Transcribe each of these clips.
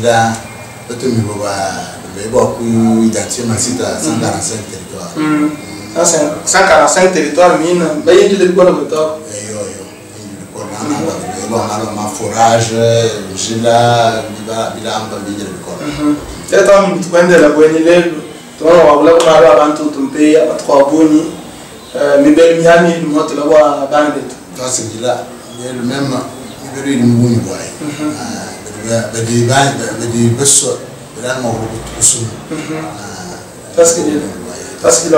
là tu me vois identifier ma site à 145 territoires. Ah, 145 territoires, mine. Bah, il y a du quoi le moteur? On a forage, j'ai là, il a un peu de l'école. Tu as de la bonne élève, tu as avant tout ton pays, à 3 boni, mais belle miami, nous montre la voie à bandit. C'est là, il y a le même, il y a le même boy. Des bus, il y a un mot de tout. Parce qu'il a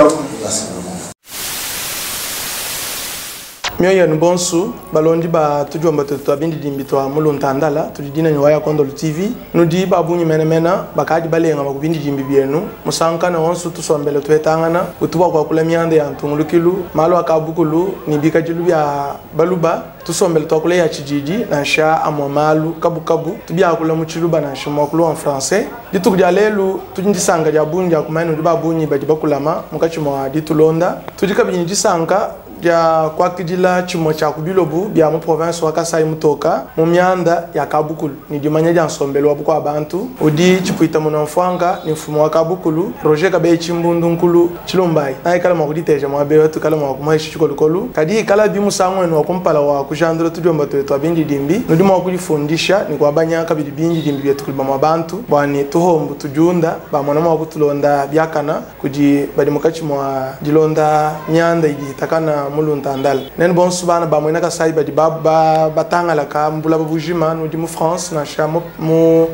Mioya Nubonsu, Balondi ba tujomba to abindi dimbitwa muluntandala, tujidina nyawaya Kondolo TV. Nudi babunyi mena bakaji balenga bakubindi dimbi bienu. Musanka na wansu tusombele twetangana, utuba kwa kula miande ya ntungulukilu, malo akabukulu nibika jilu ya baluba, tusombele twakule ya chijiji na sha amwamalu kabukabu, tubia kula muchiluba na shimokulu en français. Ditu kujalelu tujindisanga jabunja kumenu dibabunyi bajibakulama mukachimwa ditulonda. Tujikabini disanga ya kwa kidila chimo cha kubilobu bya mu province wa Kasai mutoka mu myanda ya Kabukulu ni dimanya ja nsombelo wabuko abantu odi chipuita munamfanga ni mfumo wa Kabukulu Roger Kabe chimbundu nkulu chilombai na ikala makuditeja mwabe watu kala makumaishi chikolukolu kadi kala bimu sangwenu wa kumpala wa kujandro tujomba twetu abindi dimbi nudimo wakujifundisha ni kwa banya kabili bingi dimbi bya tukulba mabantu bwani tuhombu tujunda ba mwana wa kutulonda byakana kuji badi mukachi mwa dilonda nyanda igitakana muluntandal nen bon subana ba moina ka saiba di batanga la ka mbula bujima no di mu France na chamo mu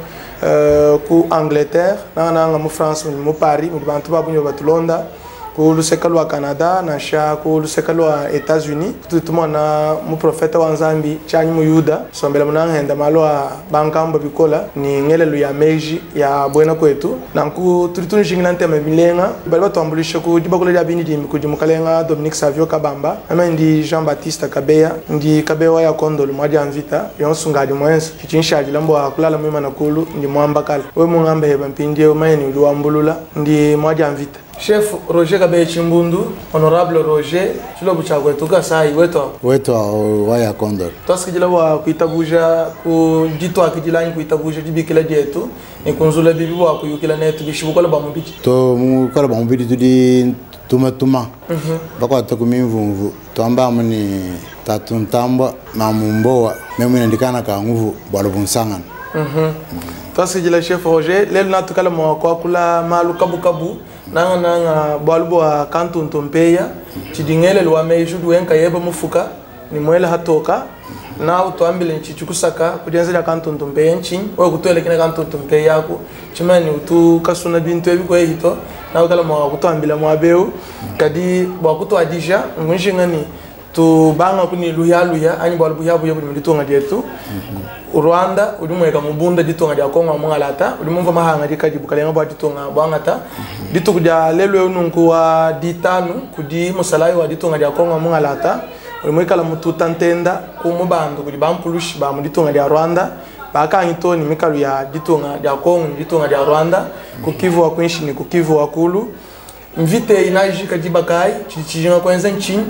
ku Angleterre na mu France mu Paris mu bantu ba bunyo batulonda ku lusekalo wa Canada na sha ku lusekalo wa États-Unis tutuma na mu profeta wa Nzambi chanyi mu Yuda sombela munangenda malo a bankamba bikola ni ngelelo ya meji ya bwena kwetu nanku tutunu jingina ntema milenga bali batambulisha ku dibakole ya bini dimbi ku dimukalenga Dominique Savio Kabamba ndi Jean-Baptiste Kabeya ndi Kabewa ya Kondolo mwaja anvita yonsungadi mwenso chichinshaji lambo akulala mwima nakulu ndi mwambakala we mungambe heba mpindie umayeni uliwambulula ndi mwaja anvita Chef Roger Kabe Chimbundu, Honorable Roger, chilo buchagwe tuka sai weto waya Kondolo. Toskijila wa kuitabuja ku dito akijila kuitabuja dibikila dietu ni kunzula bibi wa kuyukila netu bishibukola ba mubiti. To mukala ba mubiti tudi tuma. Bakwa takumimvumvu. Twamba muni tatuntamba na mumboa memu ndikana ka nguvu bwalubunsangan. Toskijila Chef Roger, lelo natukala mwa kwa kula malu kabu nanga balubo wa kantu ntompeya chidingele lwa mejudu wenka yeba mufuka ni mwele hatoka na utoambile nchichukusaka kujenza kantu ntompeya nchin wewe kutoele kina kantu ntompeya yako chimani utu kasuna bintu ebiko ehito na ukala mwa kutoambila mwabeu kadi bwa kuto adija ngishingani tu banga kuni luya anyi balubo yabu yabu nditonga dietu Rwanda udumweka mubunda ditonga dia Kongo mwangalata udumumva mahanga dikadi bukalenga bwa ditonga bwangata ditukuja lelo ununku wa ditanu kudi musalai wa ditonga dia Kongo mwangalata udumweka la mututa ntenda ku mubando kudi bampulushi ba muditonga dia Rwanda baka ngitoni mikalu ya ditonga dia Kongo ditonga dia Rwanda ku Kivu wa Kwinshi ni ku Kivu wa Kulu mvite inajika dibakai chichijinga kwenza nchini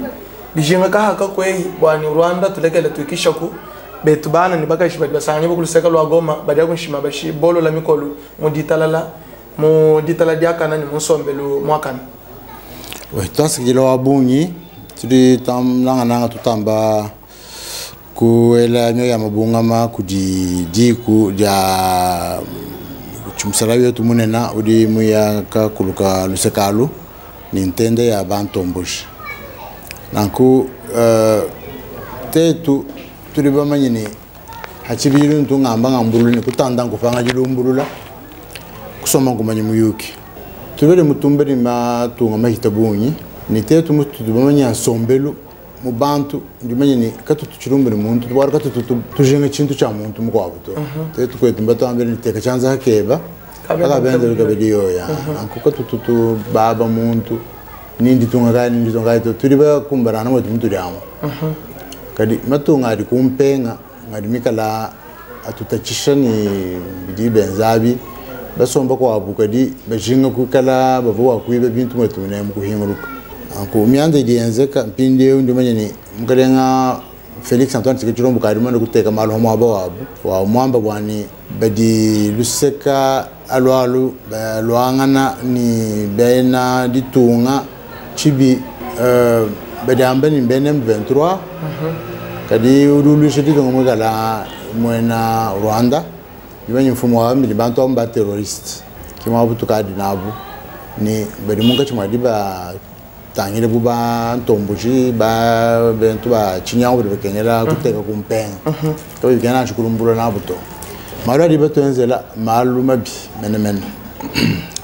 bijinga kahaka kwei bwani Rwanda tulekele tuikisha ku betu bana ni bakashi badi basanga bokulu sekalo agoma badi akunshima bashi bolo la mikolu muditala diakana ni musombelu mwakana we twasikilo wabunyi tuli nanga tutamba kuela nyo ya mabungama kudiku ja chumsalayo yetu munena udi muya ka kuluka lusekalu ni ntende ya bantombush nanku tetu tuli bamanyini hachibiru ntungamba ngambulu ni kutanda nkufanga jilumbulula kusoma kumanya muyuki tubere mutumbere matunga mahitabunyi ni tetu mutu bamanya sombelu mu bantu ndimanyini katutu chirumbere muntu twara katutu tujenga chintu cha muntu mukwabuto tetu kwetu mbatambere niteka chanza hakeba akabendero kabediyo ya anko katutu baba muntu nindi tunga tuli ba kumbarana mu muntu lyamo kadi matunga ari kumpenga ngadi mikala atutachisha ni bidibenzabi basomba kwa abukadi bajinga kukala bavuwa kuibe bintu mwetu ne mukuhinguruka anko myanda idienzeka mpinde ndimanye ni mukalenga Felix Antoine Tshisekedi Bukari mwana kuteka malo mo abawabu wa mwamba bwani badi luseka alwalu lwangana ni bena ditunga chibi badi ambeni bene M23 kadi ululu shedi ngo ngala mwena Rwanda yibanyi mfumo wa mbi bantu amba terrorist kima butukadi nabu ni badi munga chimadi ba tangire buba ntombuji ba bentu ba chinyawo de kenyela kuteka kumpenga to yigana chikulumbula nabuto mara di beto enzela malu mabi menemene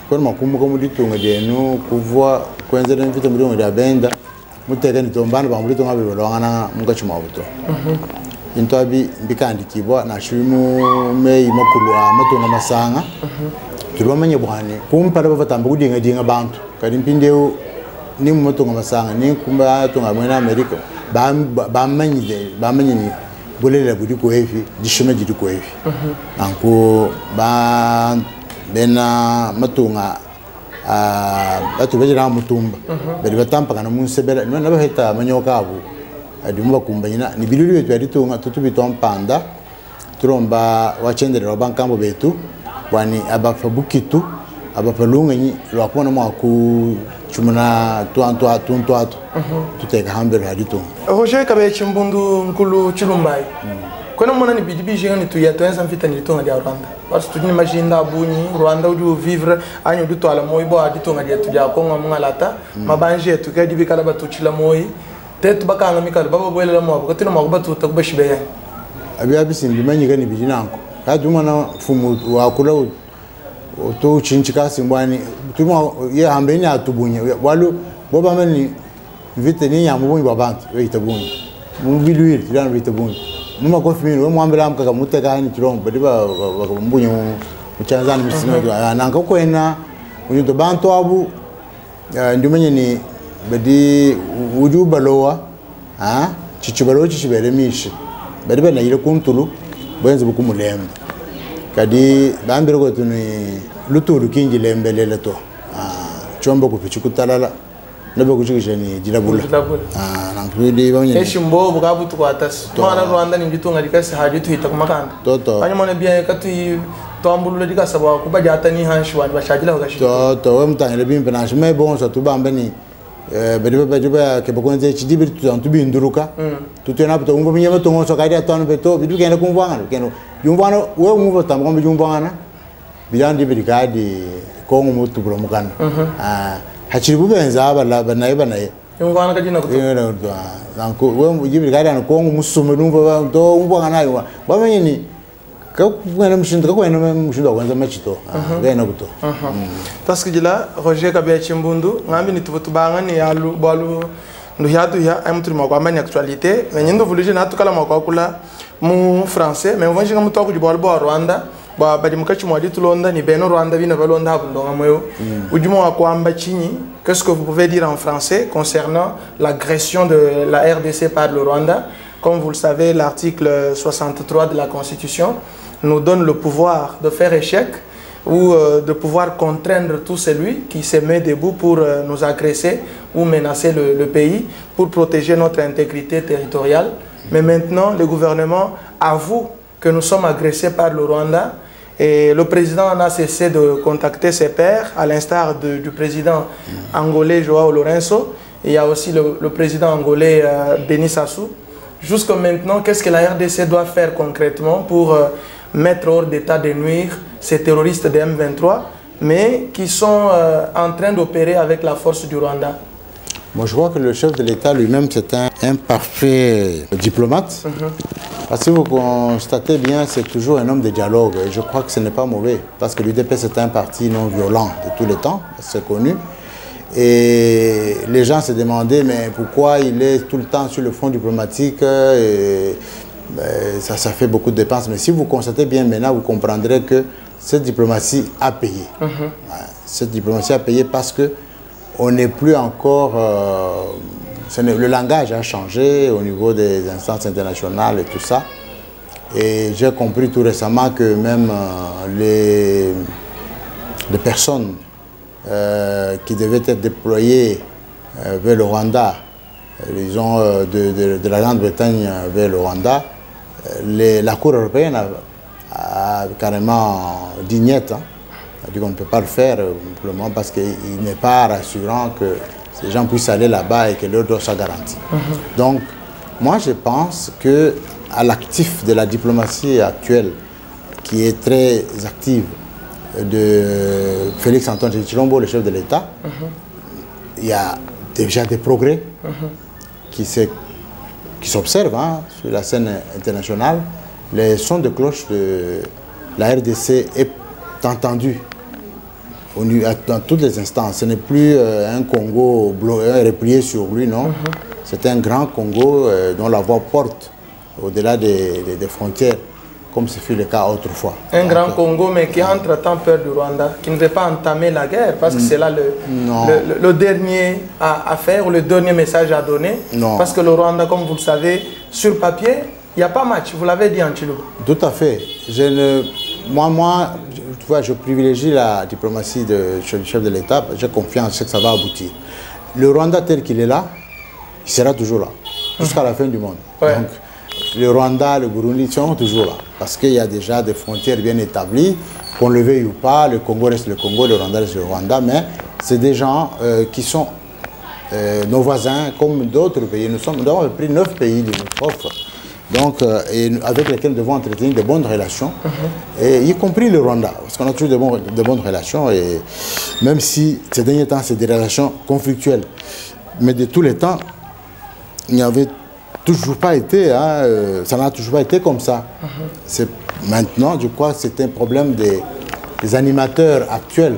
kon makumu ko muditunga denu kuvwa kwenzela mvita mudongo da benda muteka ni tombana ba mudito ngabe lwangana munga chimabuto into abi mbikandi kibwa na shimu mei makulu amatunga masanga tulwamanye bwane kumpara bavatamba kudinga dinga bantu kadi mpindeu ni moto ngamasanga ni kumba tunga mwena America ba manyi ni bolela budi ko hefi dishime jidi ko hefi anko ba bena matunga batu bejira mutumba bari batampa kana munsebera no nabaheta manyoka abu adimba kumbanyina ni bilulu yetu aditunga tutubito mpanda turomba wachendera bankambo betu wani abafabukitu abapalunga ni lwakona mwaku chumana tuantu tuteka hambere hadito Roger Kabechi Mbundu nkulu chilumbai kona mona ni bidibi jenga tu ya toenza mfita ni tonga dia Rwanda parce que tu n'imagines abuni Rwanda uju vivre anyo du toala moyi bo aditonga dia tu dia konga mungalata mabanje tu kadi bikala batu chila moyi tetu bakanga mikala baba bolela mo ko tino makuba tu takubashibe ya abi abisi ndimanyi gani bijinanko kadumana fumu wa kula to chinchika simbwani tuma ye hambeni atubunye walu boba mani vite ni ya mubunyi babantu weitabunye mubiluiri tilana weitabunye muma kofimini we mwambela amkaka muteka ni chirombo badiba mbunye muchanzani misino nanka kwena unyuto bantu abu ndimenye ni badi ujubalowa chichibalo chichibele mishi badiba na ile kuntulu bwenze bukumulemba kadi bambira ko tuni lutulu kingi lembelela to chombo kupichukutalala nabe kuchikisha ni jirabula nankudi bamye eshimbo bukabu tukwatas mwana Rwanda ni bitunga dikasi haji tuhita kumakanda toto banye mona bien kati toambulule dikasa ba kubajata ni hanshi wani bashajila hogashi toto we mtangile bimbe na shime bonso tubambe ni badiba ke bakonze chidibiri tubinduruka tutena buto ngo binyama tongo so kadi atano beto bidu kenda kumvanga keno jumvana we nguvo tambo kombe jumvana bilandi birikadi kongo mutu bulomukana hachiri bubenza abala banaye jumvana kajina kuto nanko we jibirikadi an kongo musume numva do umvanga nayo bamenye ni kakwena mshindo kwanza machito bena kuto parce que dila Roger Kabechi Mbundu ngambi ni tubutubanga ni yalu balu nduhyatu ya amuturi makwamba ni actualité mais nyindo vulije natukala makwakula mu français mais vanjinga mutwa kujibwa bo Rwanda ba badi mukachi mwadi tulonda ni beno Rwanda bina balonda habundonga moyo ujimo wakwamba chinyi qu'est-ce que vous pouvez dire en français concernant l'agression de la RDC par le Rwanda? Comme vous le savez, l'article 63 de la Constitution nous donne le pouvoir de faire échec ou de pouvoir contraindre tout celui qui se met debout pour nous agresser ou menacer le pays pour protéger notre intégrité territoriale. Mais maintenant, le gouvernement avoue que nous sommes agressés par le Rwanda et le président n'a cessé de contacter ses pairs, à l'instar du président angolais Joao Lourenço. Et il y a aussi le président angolais Denis Sassou. Jusqu'à maintenant, qu'est-ce que la RDC doit faire concrètement pour mettre hors d'état de nuire ces terroristes de M23, mais qui sont en train d'opérer avec la force du Rwanda? Moi, je crois que le chef de l'État lui-même, c'est un parfait diplomate. Parce que vous constatez bien, c'est toujours un homme de dialogue. Et je crois que ce n'est pas mauvais. Parce que l'UDP, c'est un parti non violent de tous les temps, c'est connu. Et les gens se demandaient, mais pourquoi il est tout le temps sur le front diplomatique ça fait beaucoup de dépenses. Mais si vous constatez bien maintenant, vous comprendrez que cette diplomatie a payé. Cette diplomatie a payé parce que on n'est plus encore... le langage a changé au niveau des instances internationales et tout ça. Et j'ai compris tout récemment que même les personnes qui devaient être déployées vers le Rwanda disons, de la Grande-Bretagne vers le Rwanda, la Cour européenne a carrément dit niet. Hein. Elle a dit qu'on ne peut pas le faire simplement parce qu'il n'est pas rassurant que ces gens puissent aller là-bas et que leur droit soit garanti. Donc, moi je pense qu'à l'actif de la diplomatie actuelle, qui est très active, de Félix Antoine Tshilombo, le chef de l'État, il y a déjà des progrès qui s'observent hein, sur la scène internationale. Les sons de cloche de la RDC est entendu dans toutes les instances. Ce n'est plus un Congo replié sur lui, non. C'est un grand Congo dont la voix porte au-delà des frontières, comme ce fut le cas autrefois. Un grand Congo, mais qui a entre-temps peur du Rwanda, qui ne veut pas entamer la guerre, parce que c'est là le dernier à faire, ou le dernier message à donner. Non. Parce que le Rwanda, comme vous le savez, sur papier, il n'y a pas match, vous l'avez dit, Antshilou. Tout à fait. Moi, tu vois, je privilégie la diplomatie du chef de l'État. J'ai confiance que ça va aboutir. Le Rwanda tel qu'il est là, il sera toujours là, jusqu'à la fin du monde. Ouais. Donc, le Rwanda, le Burundi sont toujours là, parce qu'il y a déjà des frontières bien établies, qu'on le veuille ou pas, le Congo reste le Congo, le Rwanda reste le Rwanda, mais c'est des gens qui sont nos voisins, comme d'autres pays. Nous avons pris 9 pays limitrophes, donc, avec lesquels nous devons entretenir de bonnes relations, et y compris le Rwanda, parce qu'on a toujours de bonnes relations, et même si ces derniers temps, c'est des relations conflictuelles, mais de tous les temps, il n'y avait toujours pas été, hein, ça n'a toujours pas été comme ça. Maintenant, je crois que c'est un problème des animateurs actuels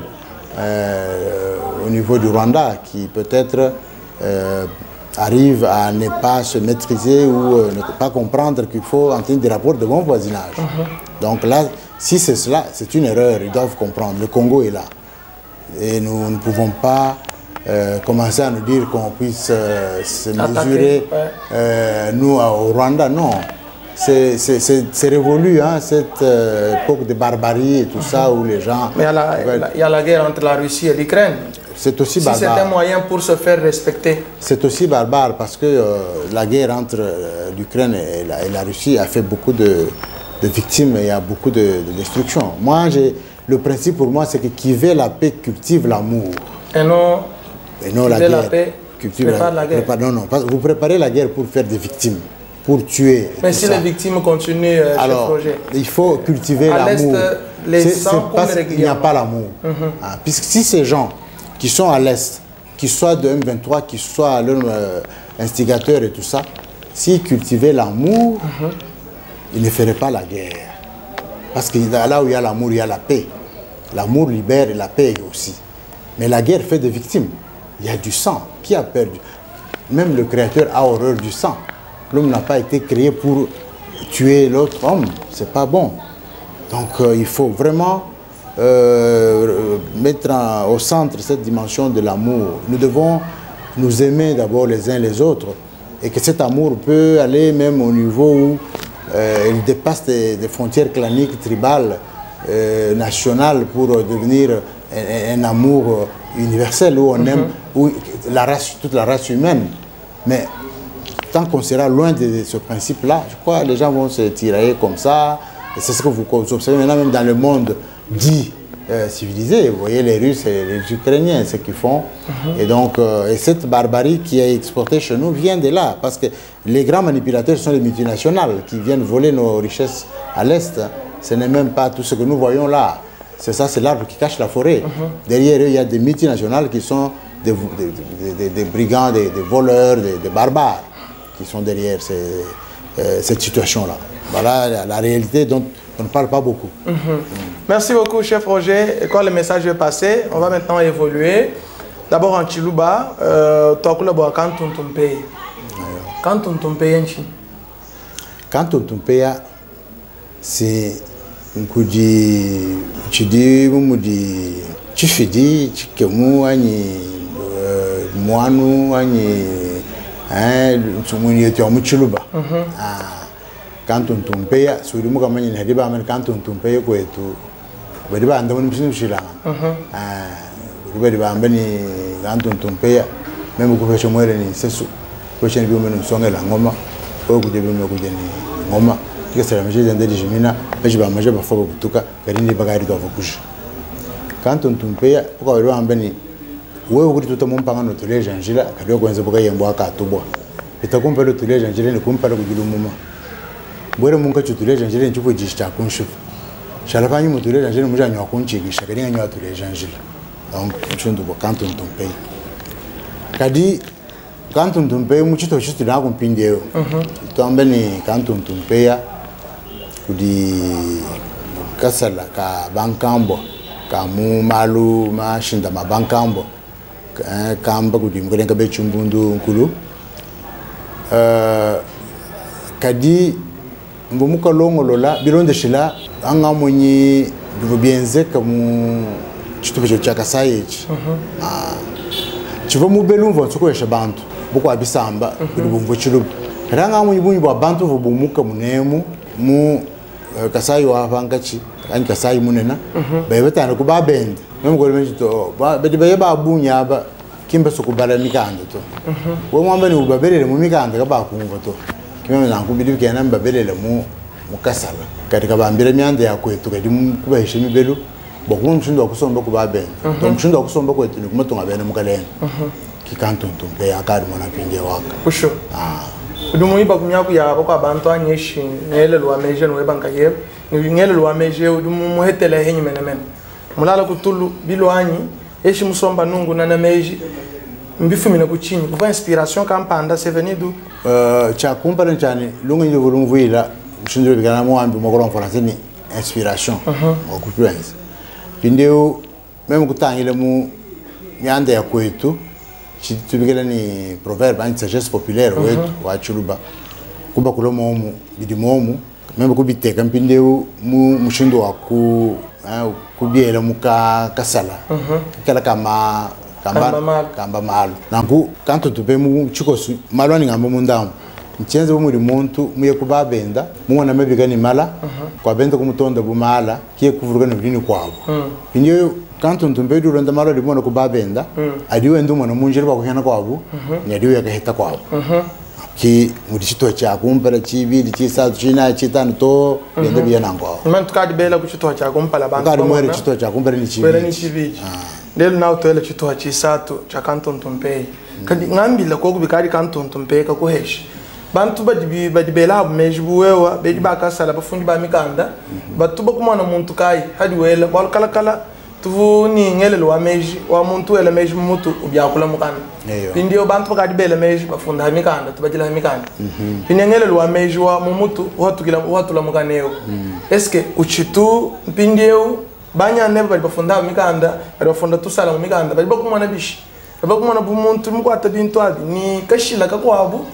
au niveau du Rwanda qui peut-être arrivent à ne pas se maîtriser ou ne pas comprendre qu'il faut entendre des rapports de bon voisinage. Donc là, si c'est cela, c'est une erreur, ils doivent comprendre. Le Congo est là. Et nous ne pouvons pas commencer à nous dire qu'on puisse se mesurer, nous, au Rwanda. Non, c'est révolu, hein, cette époque de barbarie et tout ça, où les gens... Mais il y a la guerre entre la Russie et l'Ukraine. C'est aussi barbare. Si c'est un moyen pour se faire respecter. C'est aussi barbare parce que la guerre entre l'Ukraine et la Russie a fait beaucoup de victimes et il y a beaucoup de destruction. Moi, le principe pour moi, c'est que qui veut la paix cultive l'amour. Et non la guerre. La paix, prépare la guerre. Non, vous préparez la guerre pour faire des victimes, pour tuer. Mais si les victimes continuent, alors, Roger, il faut cultiver l'amour. Il n'y a pas l'amour. Puisque si ces gens qui sont à l'Est, qui soient de M23, qui soient leurs instigateurs et tout ça, s'ils cultivaient l'amour, ils ne feraient pas la guerre. Parce que là où il y a l'amour, il y a la paix. L'amour libère et la paix aussi. Mais la guerre fait des victimes. Il y a du sang. Qui a perdu? Même le Créateur a horreur du sang. L'homme n'a pas été créé pour tuer l'autre homme. C'est pas bon. Donc il faut vraiment mettre au centre cette dimension de l'amour. Nous devons nous aimer d'abord les uns les autres. Et que cet amour peut aller même au niveau où il dépasse des frontières claniques, tribales, nationales, pour devenir un amour universel où on aime toute la race humaine. Mais tant qu'on sera loin de ce principe-là, je crois que les gens vont se tirailler comme ça. Et c'est ce que vous observez maintenant même dans le monde dit civilisé. Vous voyez les Russes et les Ukrainiens, ce qu'ils font. Et donc, et cette barbarie qui est exportée chez nous vient de là. Parce que les grands manipulateurs sont les multinationales qui viennent voler nos richesses à l'Est. Ce n'est même pas tout ce que nous voyons là. C'est ça, c'est l'arbre qui cache la forêt. Derrière eux, il y a des multinationales qui sont des brigands, des voleurs, des barbares qui sont derrière cette situation-là. Voilà la réalité dont on ne parle pas beaucoup. Merci beaucoup, chef Roger. Et quand le message est passé, on va maintenant évoluer. D'abord en Chiluba, quand on paye. Quand on paye en Chine. Quand on paye, c'est Nkudi Chidi Mumudi Chifidi Chikemu Ani Mwanu Ani Sumuni Chiluba. Quand on paye, sur le moment où il y a des gens quand on paye, quoi et tout, il y a des gens qui sont chilans. Il y a des gens quand on paye, même si on est c'est question bi meno songela ngoma o ku debi me ku jeni ngoma tikasala maje zende dijimina baje ba maje ba fo butuka kadini bagari do vukush kanto ntumpeya ko wero ambeni wewe kuri tutamumpanga no tuleje njira kadyo kwenze buka yembo akatubwa itakumpa lo tuleje njira ni kumpa lo kujulumuma bwere munka chutuleje njira nchupo jishta kunshu shalafanyi mutuleje njira mujanya wakunchigisha kadinga nywa tuleje njira donc chundu bo kanto ntumpeya kadi kanto ntumpeya muchito chitu na kumpindeo tambeni kanto ntumpeya kudi kasala ka bankambo kamu malu mashinda mabankambo kamba kudi mkolenga bechumbundu nkulu kadi mbumuka longolola bilonde shila anga munyi bienze kamu chitupecho cha kasayechi chivo mubelu mvo tsukwesha bantu buko abisamba bilubumvo chilubu ranga munyi bunyi bwa bantu vo bumuka munemu mu kasayi wa vangachi ani kasayi munena bayebetana kuba bend memgole mejito bedi bayeba bunya ba kimba sokubala mikanda to wo mwamba ni ubabelele mu mikanda ka ba kumva to kimwe nanku bidi kena mbabelele mu mukasala katika bambira myanda yakwetu kadi kubahishe mibelu bokumu mshindo wakusomba kuba bend to mshindo wakusomba kwetu ni kumatonga bene mukalene kikanto ntumpe akadi mona pinje waka usho udumu iba kumyaku ya bako abantu anyeshi ngele lwa meje no ebanka yeb ngele lwa meje udumu muhetele henyi menemen mulala kutulu bilo anyi eshi musomba nungu na meji mbifumina kuchinyi kuva inspiration kampanda sevenidu cha kumpara cyane lungu nyo vulumvuila mshindiro bigana mwambi mukoro français ni inspiration okuprense pindeo meme kutangile mu myanda ya kwetu chitubigela ni proverbe anti sagesse populaire wetu wa chuluba kuba kulomomu bidimomu meme kubiteka mpindeo mu mushindo wa kubiela muka kasala kala kama kamba malo nangu kanto tupe mu chikosu malwani ngamba mundamu nchenze muri muntu muye kubabenda mubona mabigani mala kwa benda kumutonda bumala kiye kuvuruga n'ibinini kwabo pinyo kanto ntumbe duranda malo limona kubabenda adiwe ndumo na munjiri bakuhena kwabo nyadiwe yakahita kwabo ki muri chito cha kumpala chibili chisatu china chitano to benda biyana ngwa man tukadi bela ku chito cha kumpala bantu kadi mwere chito cha kumpala ni chibili lelo nawo to ele chito chisatu cha kanto ntumbe kadi ngambila ko kubikadi kanto ntumbe ka kuheshi bantu badibela mejibu wewa bedi bakasala bafundi ba mikanda batuba kumana muntu kai hadi wela kala kala tuvu ni ngele wa meji wa muntu ele meji mutu ubyakula mukana pindio bantu bakadibela meji bafunda mikanda tubajila mikanda pinengele wa meji wa mutu watula mukaneo eske uchitu pindio banya nebe bafunda mikanda bafunda tusala mu mikanda badi bakumana bishi bakumana bumuntu mukwata bintu adi ni kashila kakwabu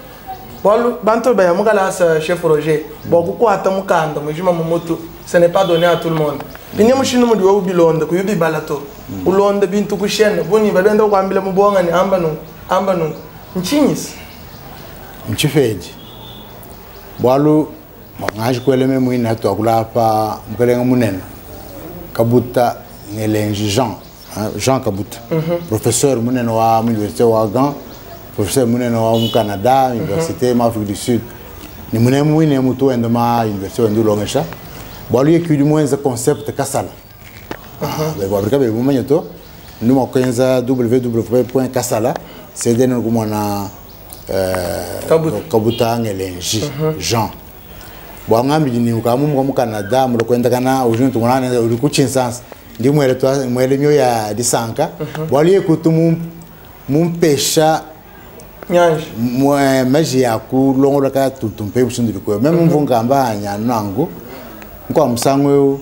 Walu banto baya mukala sa chef Roger boku kwata mukanda mujima mumoto ce n'est pas donné à tout le monde binye mushinu mudi wo bilonda ku yubi balato ulonda bintu kushena boni babenda kwambila mubonga ni amba nu nchinyisi nchifeji walu ngaji kweleme muina to akulapa mukelenga munene kabuta ngelenji Jean Kabuta professeur munene wa université wa Gand professeur munene wa Canada université Afrique du Sud ni munene mwine mutu endo ma université ndo longesha bali yekudi mwenza concept kasala ba Afrika be mumanya to ndimo kwenza www.kasala c'est no kumona Kabuta ngelenji Jean bwangambi ni ukamu mu Canada mu kwenda kana ujuntu ngana uri ku chinsansa ndi mwele myo ya disanka bali yekutu mumpesha nyanji maji ya kulongola ka tutumpe busindiri ko meme mvunga ambanya nangu ngwa musangwe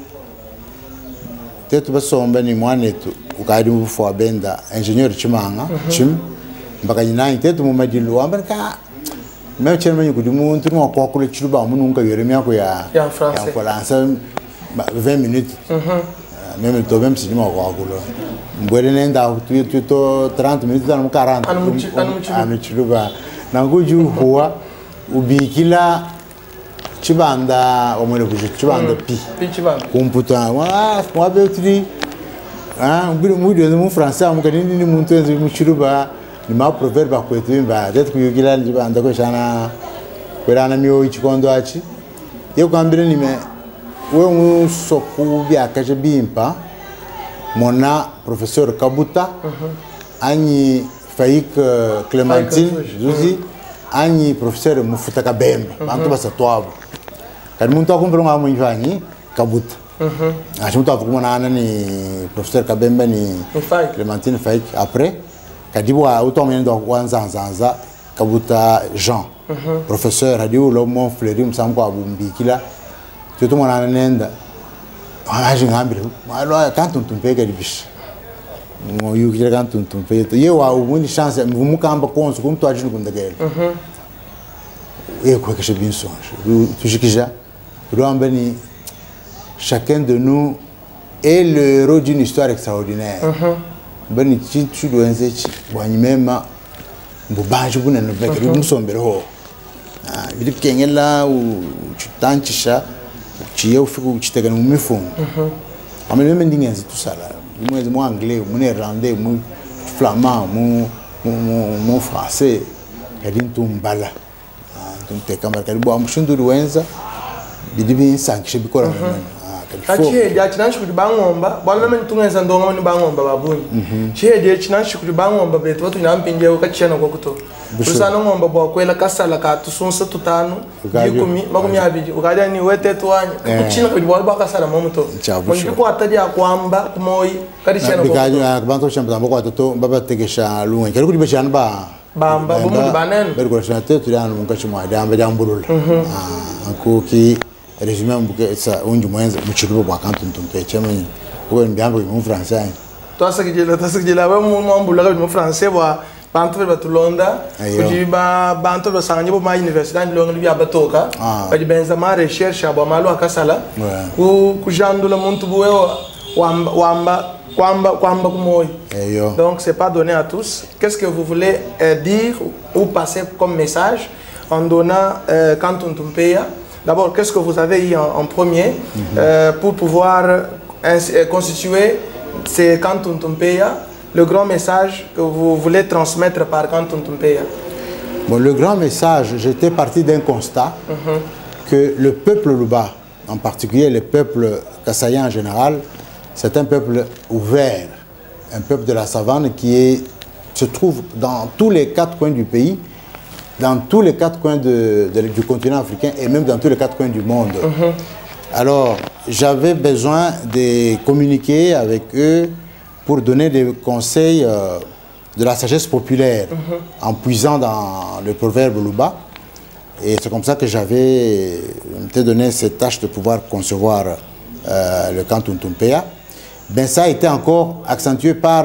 tetu basomba ni mwanetu ukadi mufo abenda ingenieur chimanga chim mbaka nyina tetu mu madilu ambaka meme chema nyukudu muntu ngo kwa kule chiruba mununga yeremya ko ya français 20 minutes même to même si mo kwa kulo mbwele nenda to 30 minutes na 40 anu chiluba nanguju huwa ubikila chibanda omwele kuju chibanda pi chibanda computer wa betri mbiri mu français amukani ni muntu enzi mu chiluba ni ma proverbe kwetu imba det kuyukila ndiba ndako chana kwelana mio ichikondo achi yo kambire ni me we un soku bia kaje bimpa mona professeur Kabuta ani Faik Clémentine Zuzi ani professeur Mufuta Kabembe bantu basa twabo kadi muntu akumvira nga muyivani Kabuta muntu akumona ana ni professeur Kabembe ni Clémentine Faik après kadi bwa utomene ndo kwanzanza Kabuta Jean professeur adi ulo mon fleury msamko abumbikila tutu mwana nenda aje ngambire malo kantu tumpeka dibish ngo yukira kantu tumpeka ye wa ubundi chance mumukamba konso kumtu ajinu kundagela ye kwa que bien songe tujikija ruambeni chacun de nous est le héros d'une histoire extraordinaire bani chitu doenze chi bwanyimema mbubanju buna no beka rumusombereho biri kengela u chutanchisha chiyo fiku chitegana mu mifumo amene mendingenzi tusala mwezi mu anglais mu néerlandais mu flamand mu français kadi ntumbala ntumteka mara kadi bwa mshunduru wenza bidibi sankishe bikora mwana Kachi ya chinanshi kuti bangomba bwana mimi tungenza ndonga mani bangomba babuni chihe chinanshi kuti bangomba betu watu nyampinje ukachena kwa kuto usana ngomba bwa kwela kasala ka tusunsa tutano yikumi makumi abiji ukaja ni wete twanya kuchina kuti bwa kasala momuto mujiko kwa tadia kwamba kumoi kadi chena kwa bikaja bantu chamba mbako watoto baba tegesha lunga kali kuti bechana bamba bumu banen beri kwa chana tetu yana mungachi mwa damba jambulula akuki résumé mbuke sa unju mwenza muchirubo bwa kantu ntumpe chemeni uwe mbyango mu français twasakijela we mu mbula mu français bwa bantu ba tulonda kujiba bantu ba sanganye bo ma université ndilonga libya batoka baji benza ma recherche abo malo akasala ku jandula muntu buwe kwamba kumoy donc c'est pas donné à tous. Qu'est-ce que vous voulez dire ou passer comme message en donnant Kantou Ntumpeya? D'abord, qu'est-ce que vous avez eu en premier pour pouvoir constituer ces Kantou Ntumpeya, le grand message que vous voulez transmettre par Kantou Ntumpeya? Bon, le grand message, j'étais parti d'un constat que le peuple Luba, en particulier le peuple kassaïen en général, c'est un peuple ouvert, un peuple de la savane qui se trouve dans tous les quatre coins du pays, dans tous les quatre coins du continent africain et même dans tous les quatre coins du monde. Alors, j'avais besoin de communiquer avec eux pour donner des conseils de la sagesse populaire en puisant dans le proverbe Luba. Et c'est comme ça que j'avais donné cette tâche de pouvoir concevoir le Kantou Ntumpeya. Ben, ça a été encore accentué par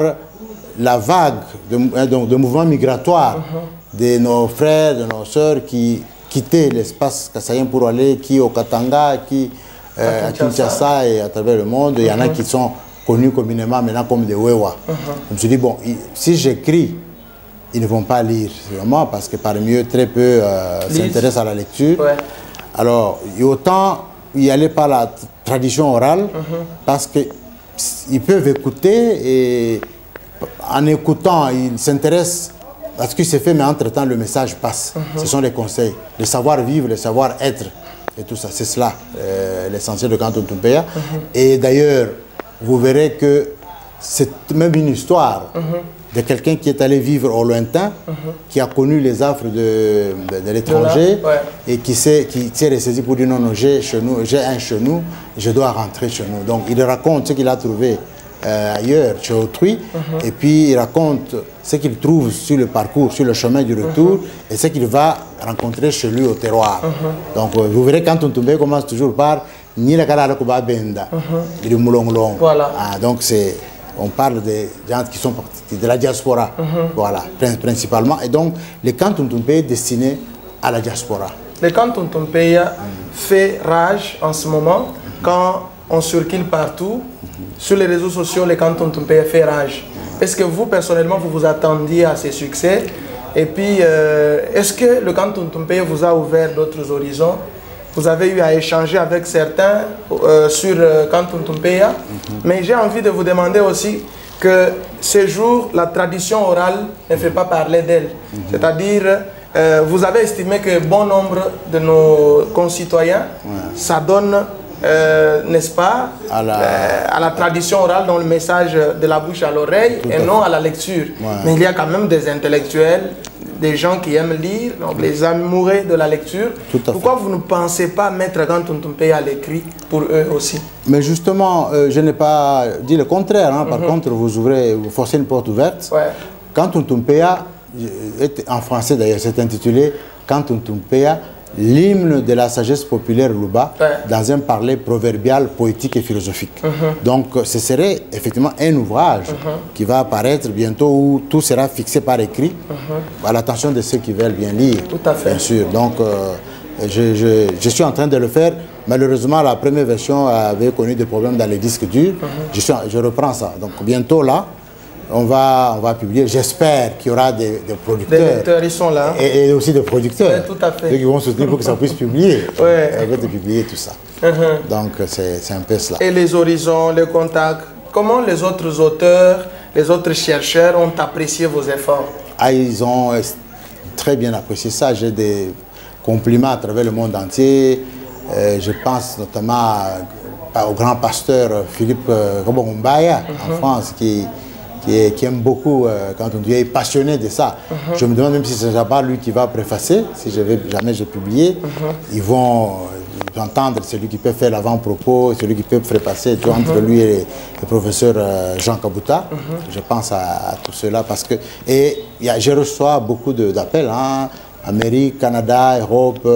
la vague de mouvements migratoires de nos frères, de nos sœurs qui quittaient l'espace kassaïen pour aller qui au Katanga, qui à Kinshasa et à travers le monde. Il y en a qui sont connus communément maintenant comme des Wewa. Je me suis dit, bon, si j'écris, ils ne vont pas lire, vraiment, parce que parmi eux, très peu s'intéressent à la lecture. Alors, autant y aller par la tradition orale, parce qu'ils peuvent écouter et en écoutant, ils s'intéressent à ce qui se fait, mais entre-temps, le message passe. Ce sont les conseils, le savoir-vivre, le savoir-être et tout ça. C'est cela, l'essentiel de Kantou Ntumpeya. Et d'ailleurs, vous verrez que c'est même une histoire de quelqu'un qui est allé vivre au lointain, qui a connu les affres de l'étranger et qui s'est ressaisi pour dire non, non, j'ai un chez nous, je dois rentrer chez nous. Donc il raconte ce qu'il a trouvé ailleurs, chez autrui, et puis il raconte ce qu'il trouve sur le parcours, sur le chemin du retour, et ce qu'il va rencontrer chez lui au terroir. Donc vous verrez, Kantou Ntumpeya commence toujours par ni la Kala Kuba Benda, il Moulonglong. Donc on parle des gens qui sont partis de la diaspora, voilà, principalement. Et donc, le Kantou Ntumpeya est destiné à la diaspora. Le Kantou Ntumpeya fait rage en ce moment. Quand on circule partout, sur les réseaux sociaux, le Kantou Ntumpeya fait rage. Est-ce que vous, personnellement, vous vous attendiez à ces succès? Et puis, est-ce que le Kantou Ntumpeya vous a ouvert d'autres horizons? Vous avez eu à échanger avec certains sur Kantou Ntumpeya. Mais j'ai envie de vous demander aussi, que ces jours, la tradition orale ne fait pas parler d'elle. C'est-à-dire, vous avez estimé que bon nombre de nos concitoyens s'adonnent, n'est-ce pas, à la tradition orale, dans le message de la bouche à l'oreille et non à la lecture. Mais il y a quand même des intellectuels, des gens qui aiment lire, donc les amoureux de la lecture. Pourquoi vous ne pensez pas mettre Kantou Ntumpeya à l'écrit pour eux aussi? Mais justement, je n'ai pas dit le contraire. Hein. Par contre, vous forcez une porte ouverte. Kantou Ntumpeya, en français d'ailleurs, c'est intitulé Kantou Ntumpeya, l'hymne de la sagesse populaire Luba, dans un parler proverbial, poétique et philosophique. Donc ce serait effectivement un ouvrage qui va apparaître bientôt où tout sera fixé par écrit à l'attention de ceux qui veulent bien lire. Tout à fait. Bien sûr. Donc je suis en train de le faire. Malheureusement, la première version avait connu des problèmes dans les disques durs. Je reprends ça. Donc bientôt là, on va publier. J'espère qu'il y aura des producteurs. Des lecteurs, ils sont là. Et aussi des producteurs. Tout à fait. Ceux qui vont soutenir pour que ça puisse publier. De publier tout ça. Donc c'est un peu cela. Et les horizons, les contacts, comment les autres auteurs, les autres chercheurs ont apprécié vos efforts? Ils ont très bien apprécié ça. J'ai des compliments à travers le monde entier. Je pense notamment au grand pasteur Philippe Robombaya en France qui aime beaucoup quand on dit est passionné de ça. Je me demande même si ce n'est pas lui qui va préfacer, si jamais je publie, ils vont entendre celui qui peut faire l'avant-propos, celui qui peut prépasser entre lui et le professeur Jean Kabuta. Je pense à tout cela parce que je reçois beaucoup d'appels, hein, Amérique, Canada, Europe,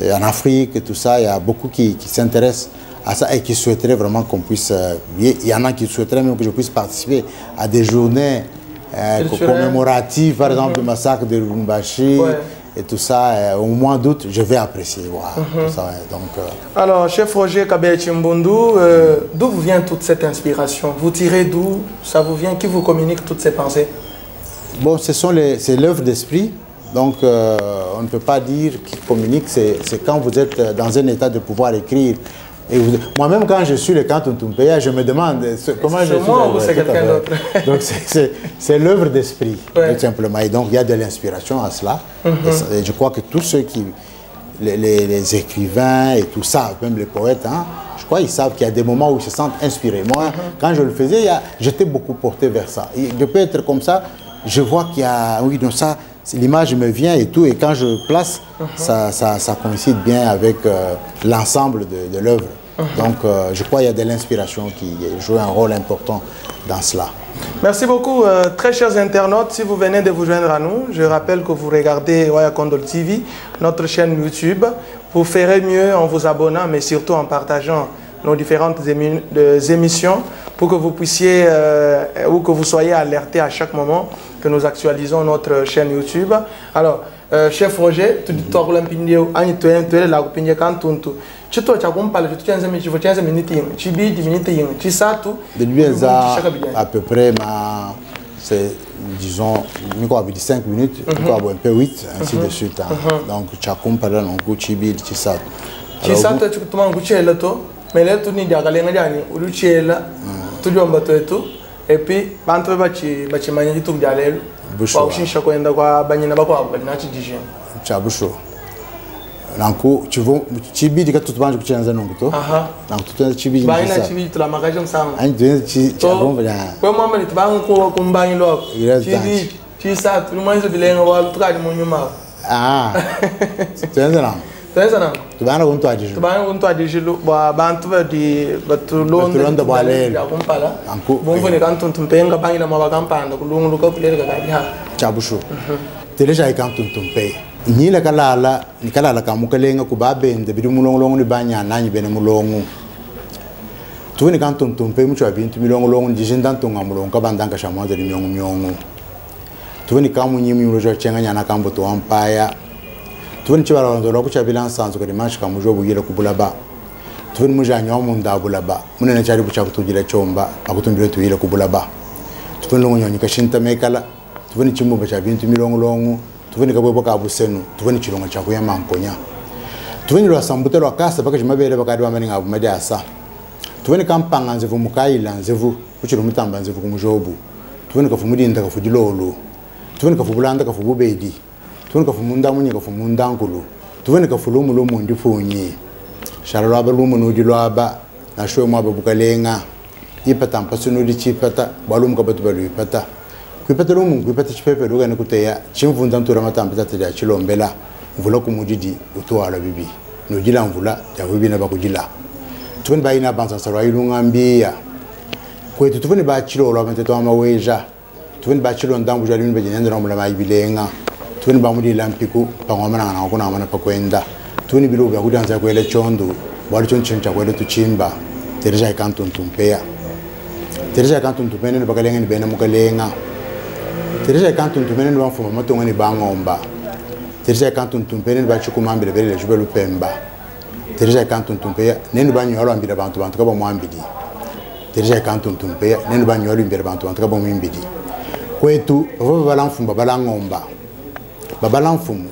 en Afrique et tout ça. Il y a beaucoup qui s'intéressent à ça et qui souhaiteraient vraiment qu'on puisse... il y en a qui souhaiteraient même que je puisse participer à des journées commémoratives, par exemple le massacre de Lubumbashi et tout ça. Au mois d'août, je vais apprécier. Tout ça, donc, alors, chef Roger Kabeye Chimbundu, d'où vous vient toute cette inspiration? Vous tirez d'où? Ça vous vient? Qui vous communique toutes ces pensées? Bon, c'est l'œuvre d'esprit. Donc, on ne peut pas dire qui communique. C'est quand vous êtes dans un état de pouvoir écrire. Moi-même, quand je suis le Kantou Ntumpeya, je me demande comment je suis. Moi ou c'est quelqu'un d'autre? Donc, c'est l'œuvre d'esprit, tout simplement. Et donc, il y a de l'inspiration à cela. Et je crois que tous ceux qui, les écrivains et tout ça, même les poètes, hein, je crois qu'ils savent qu'il y a des moments où ils se sentent inspirés. Moi, quand je le faisais, j'étais beaucoup porté vers ça. Et je peux être comme ça, je vois qu'il y a, oui, donc ça, l'image me vient et tout, et quand je place, ça coïncide bien avec l'ensemble de l'œuvre. Donc, je crois qu'il y a de l'inspiration qui joue un rôle important dans cela. Merci beaucoup, très chers internautes. Si vous venez de vous joindre à nous, je rappelle que vous regardez Waya Kondol TV, notre chaîne YouTube. Vous ferez mieux en vous abonnant, mais surtout en partageant nos différentes émissions pour que vous puissiez ou que vous soyez alertés à chaque moment que nous actualisons notre chaîne YouTube. Alors, chef Roger, tu dis toi que l'empignon, tu es là pour pigner quand tu toi tu as compris tu tiens 15 minutes, tu dis 10 minutes, tu sais tout. Depuis à peu près c'est disons 5 minutes, un peu 8 ainsi de suite. Donc tu as compris là non tu dis tu sais. Tu sais tu tu manges tu es là toi, mais là tu n'y diagale ngani ou tu es là, tu dois battre tout. Et puis entre bachi manyaki tout dialel. Kwa ushinja kwenda kwa banyina bakwa banachi dijeni. Chabusho. Nanko chivo chibidi ka tutubanje kuchenza nonguto. Nanko tutenza chibidi. Baina chibidi tula magaje msanga. Ani tutenza chabomba ya. Kwa mama ni tubangu ko kumbanyi lo. Chibidi chisa tulimanzo bilenga wa tukadi munyuma. Tutenza na. Tutenza na. Tubana kuntu ajiju. Tubana kuntu ajiju ba bantu di batulonda bale ya kumpala. Nanko. Bombo ni kantu ntumpenga bangina mabakampanda kulunguluka kulereka kadi ha. Chabusho. Teleja ikantu ntumpe. Ni la kalala kamukelenga kubabende bidi mulongolongo ni banya nanyi bene mulongo. Tuweni kantu ntumpe mucho abintu milongolongo dijenda ntunga mulongo kabandanga shamonze ni myongo. Tuweni kamu nyimi ulojo chenga nyana kambo to ampaya. Tuweni chibala ndolo kuchabila nsanzo kali mashika mujo bugire kubulaba. Tuweni mujanya wa munda bulaba. Munene chari bucha kutujira chomba akutumbire tuyire kubulaba. Tuweni longo nyonyika shinta mekala. Tuweni chimumba cha bintu milongolongo. Tuweni kabwebo ka busenu. Tuweni chilongo cha kuyama mponya. Tuweni lwa sambutelo akasa baka jimabere bakadi wamani ngabu madiasa. Tuweni kampanga nzevu mukaila nzevu kuchiro mutambanze ku mujobu tuvene ka fumudinda ka fudilolo tuvene ka fubulanda ka fububedi tuvene ka fumunda munye ka fumundankulu tuvene ka fulumu lo mundi funyi sharalo abalumu no dilwaba na shwe mwa babukalenga ipata mpasuno di chipata balum ka batu balu ipata kuipata lo mungu ipata chipepe lo gane kuteya chimvunda ntura matambata tya chilombela mvula kumudidi utwala bibi no jila mvula ya bibi na bakujila tuvene bayina banza sarwa ilunga mbia kwetu tuvene ba chilo lo mteto amaweja tuvene ba chilo ndambu jali mbe nyanda no mulama ibilenga tuvene ba mudi lampiku pangomana na kuna amana pakwenda tuvene bilo bya kudanza kwele chondo bali chonchincha kwele tuchimba tereja kanto ntumpea tereja kanto ntumpene ne bakalenga ni bena mukalenga tereja kanto ntumpene ne bafuma matonga ni bangomba tereja kanto ntumpene ne bachukumambile bele jubelu pemba tereja kanto ntumpea nene banyo alambira bantu kaba mwambidi tereja kanto ntumpea nene banyo alambira bantu kaba mwimbidi kwetu baba balamfumba balangomba babalamfumu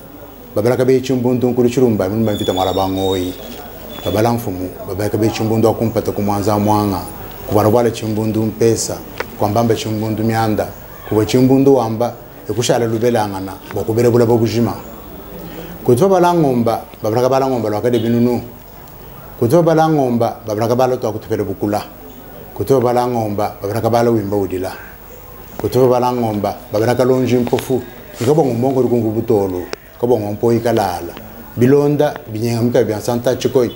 babalaka be chimbundu nkuru chirumba mun mvita mala bangoyi babalamfumu babaka be chimbundu akumpata kumwanza mwanga kubara bwala chimbundu mpesa kwambamba chimbundu myanda kuba chimbundu wamba ekushala lubelangana bakubere bula bobujima kwetu balangomba babalaka balangomba lwakade binunu kwetu balangomba babalaka balo to akutupere bukula kwetu balangomba babalaka balo wimba udila kwetu balangomba babalaka lonji mpofu ngabo ngomongo rikungu butolo kabo ngompo ikalala bilonda binyenga mika bya santa chikoi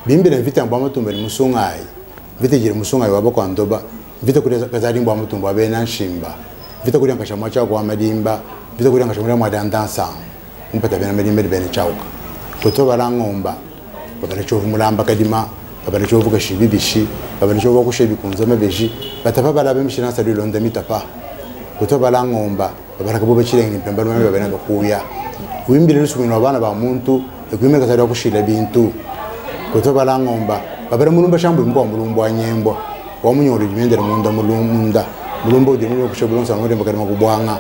bimbire mvita mbwa matumba ni musungai vite jire musungai wabo kwa ndoba vite kuri kazari mbwa matumba bena nshimba vite kuri nkasha macha kwa madimba vite kuri nkasha mwa dandansa umpata bena madimba bena chauka koto balangomba babale chovu mulamba kadima babale chovu kashibibishi babale chovu kushebi kunza mabeji batapa balabe mishina sadu londa mitapa koto balangomba babaraka bobe chilenge ni pembalo mwe babena bakuya wimbire lusumino abana ba muntu ekwimeka sadu kushila bintu koto balangomba babara mulumba shambu mbwa mulumba anyembwa wamunyoro jimendera munda mulumunda mulumba uje mulumba kushabulon sa ngode mbakari makubwanga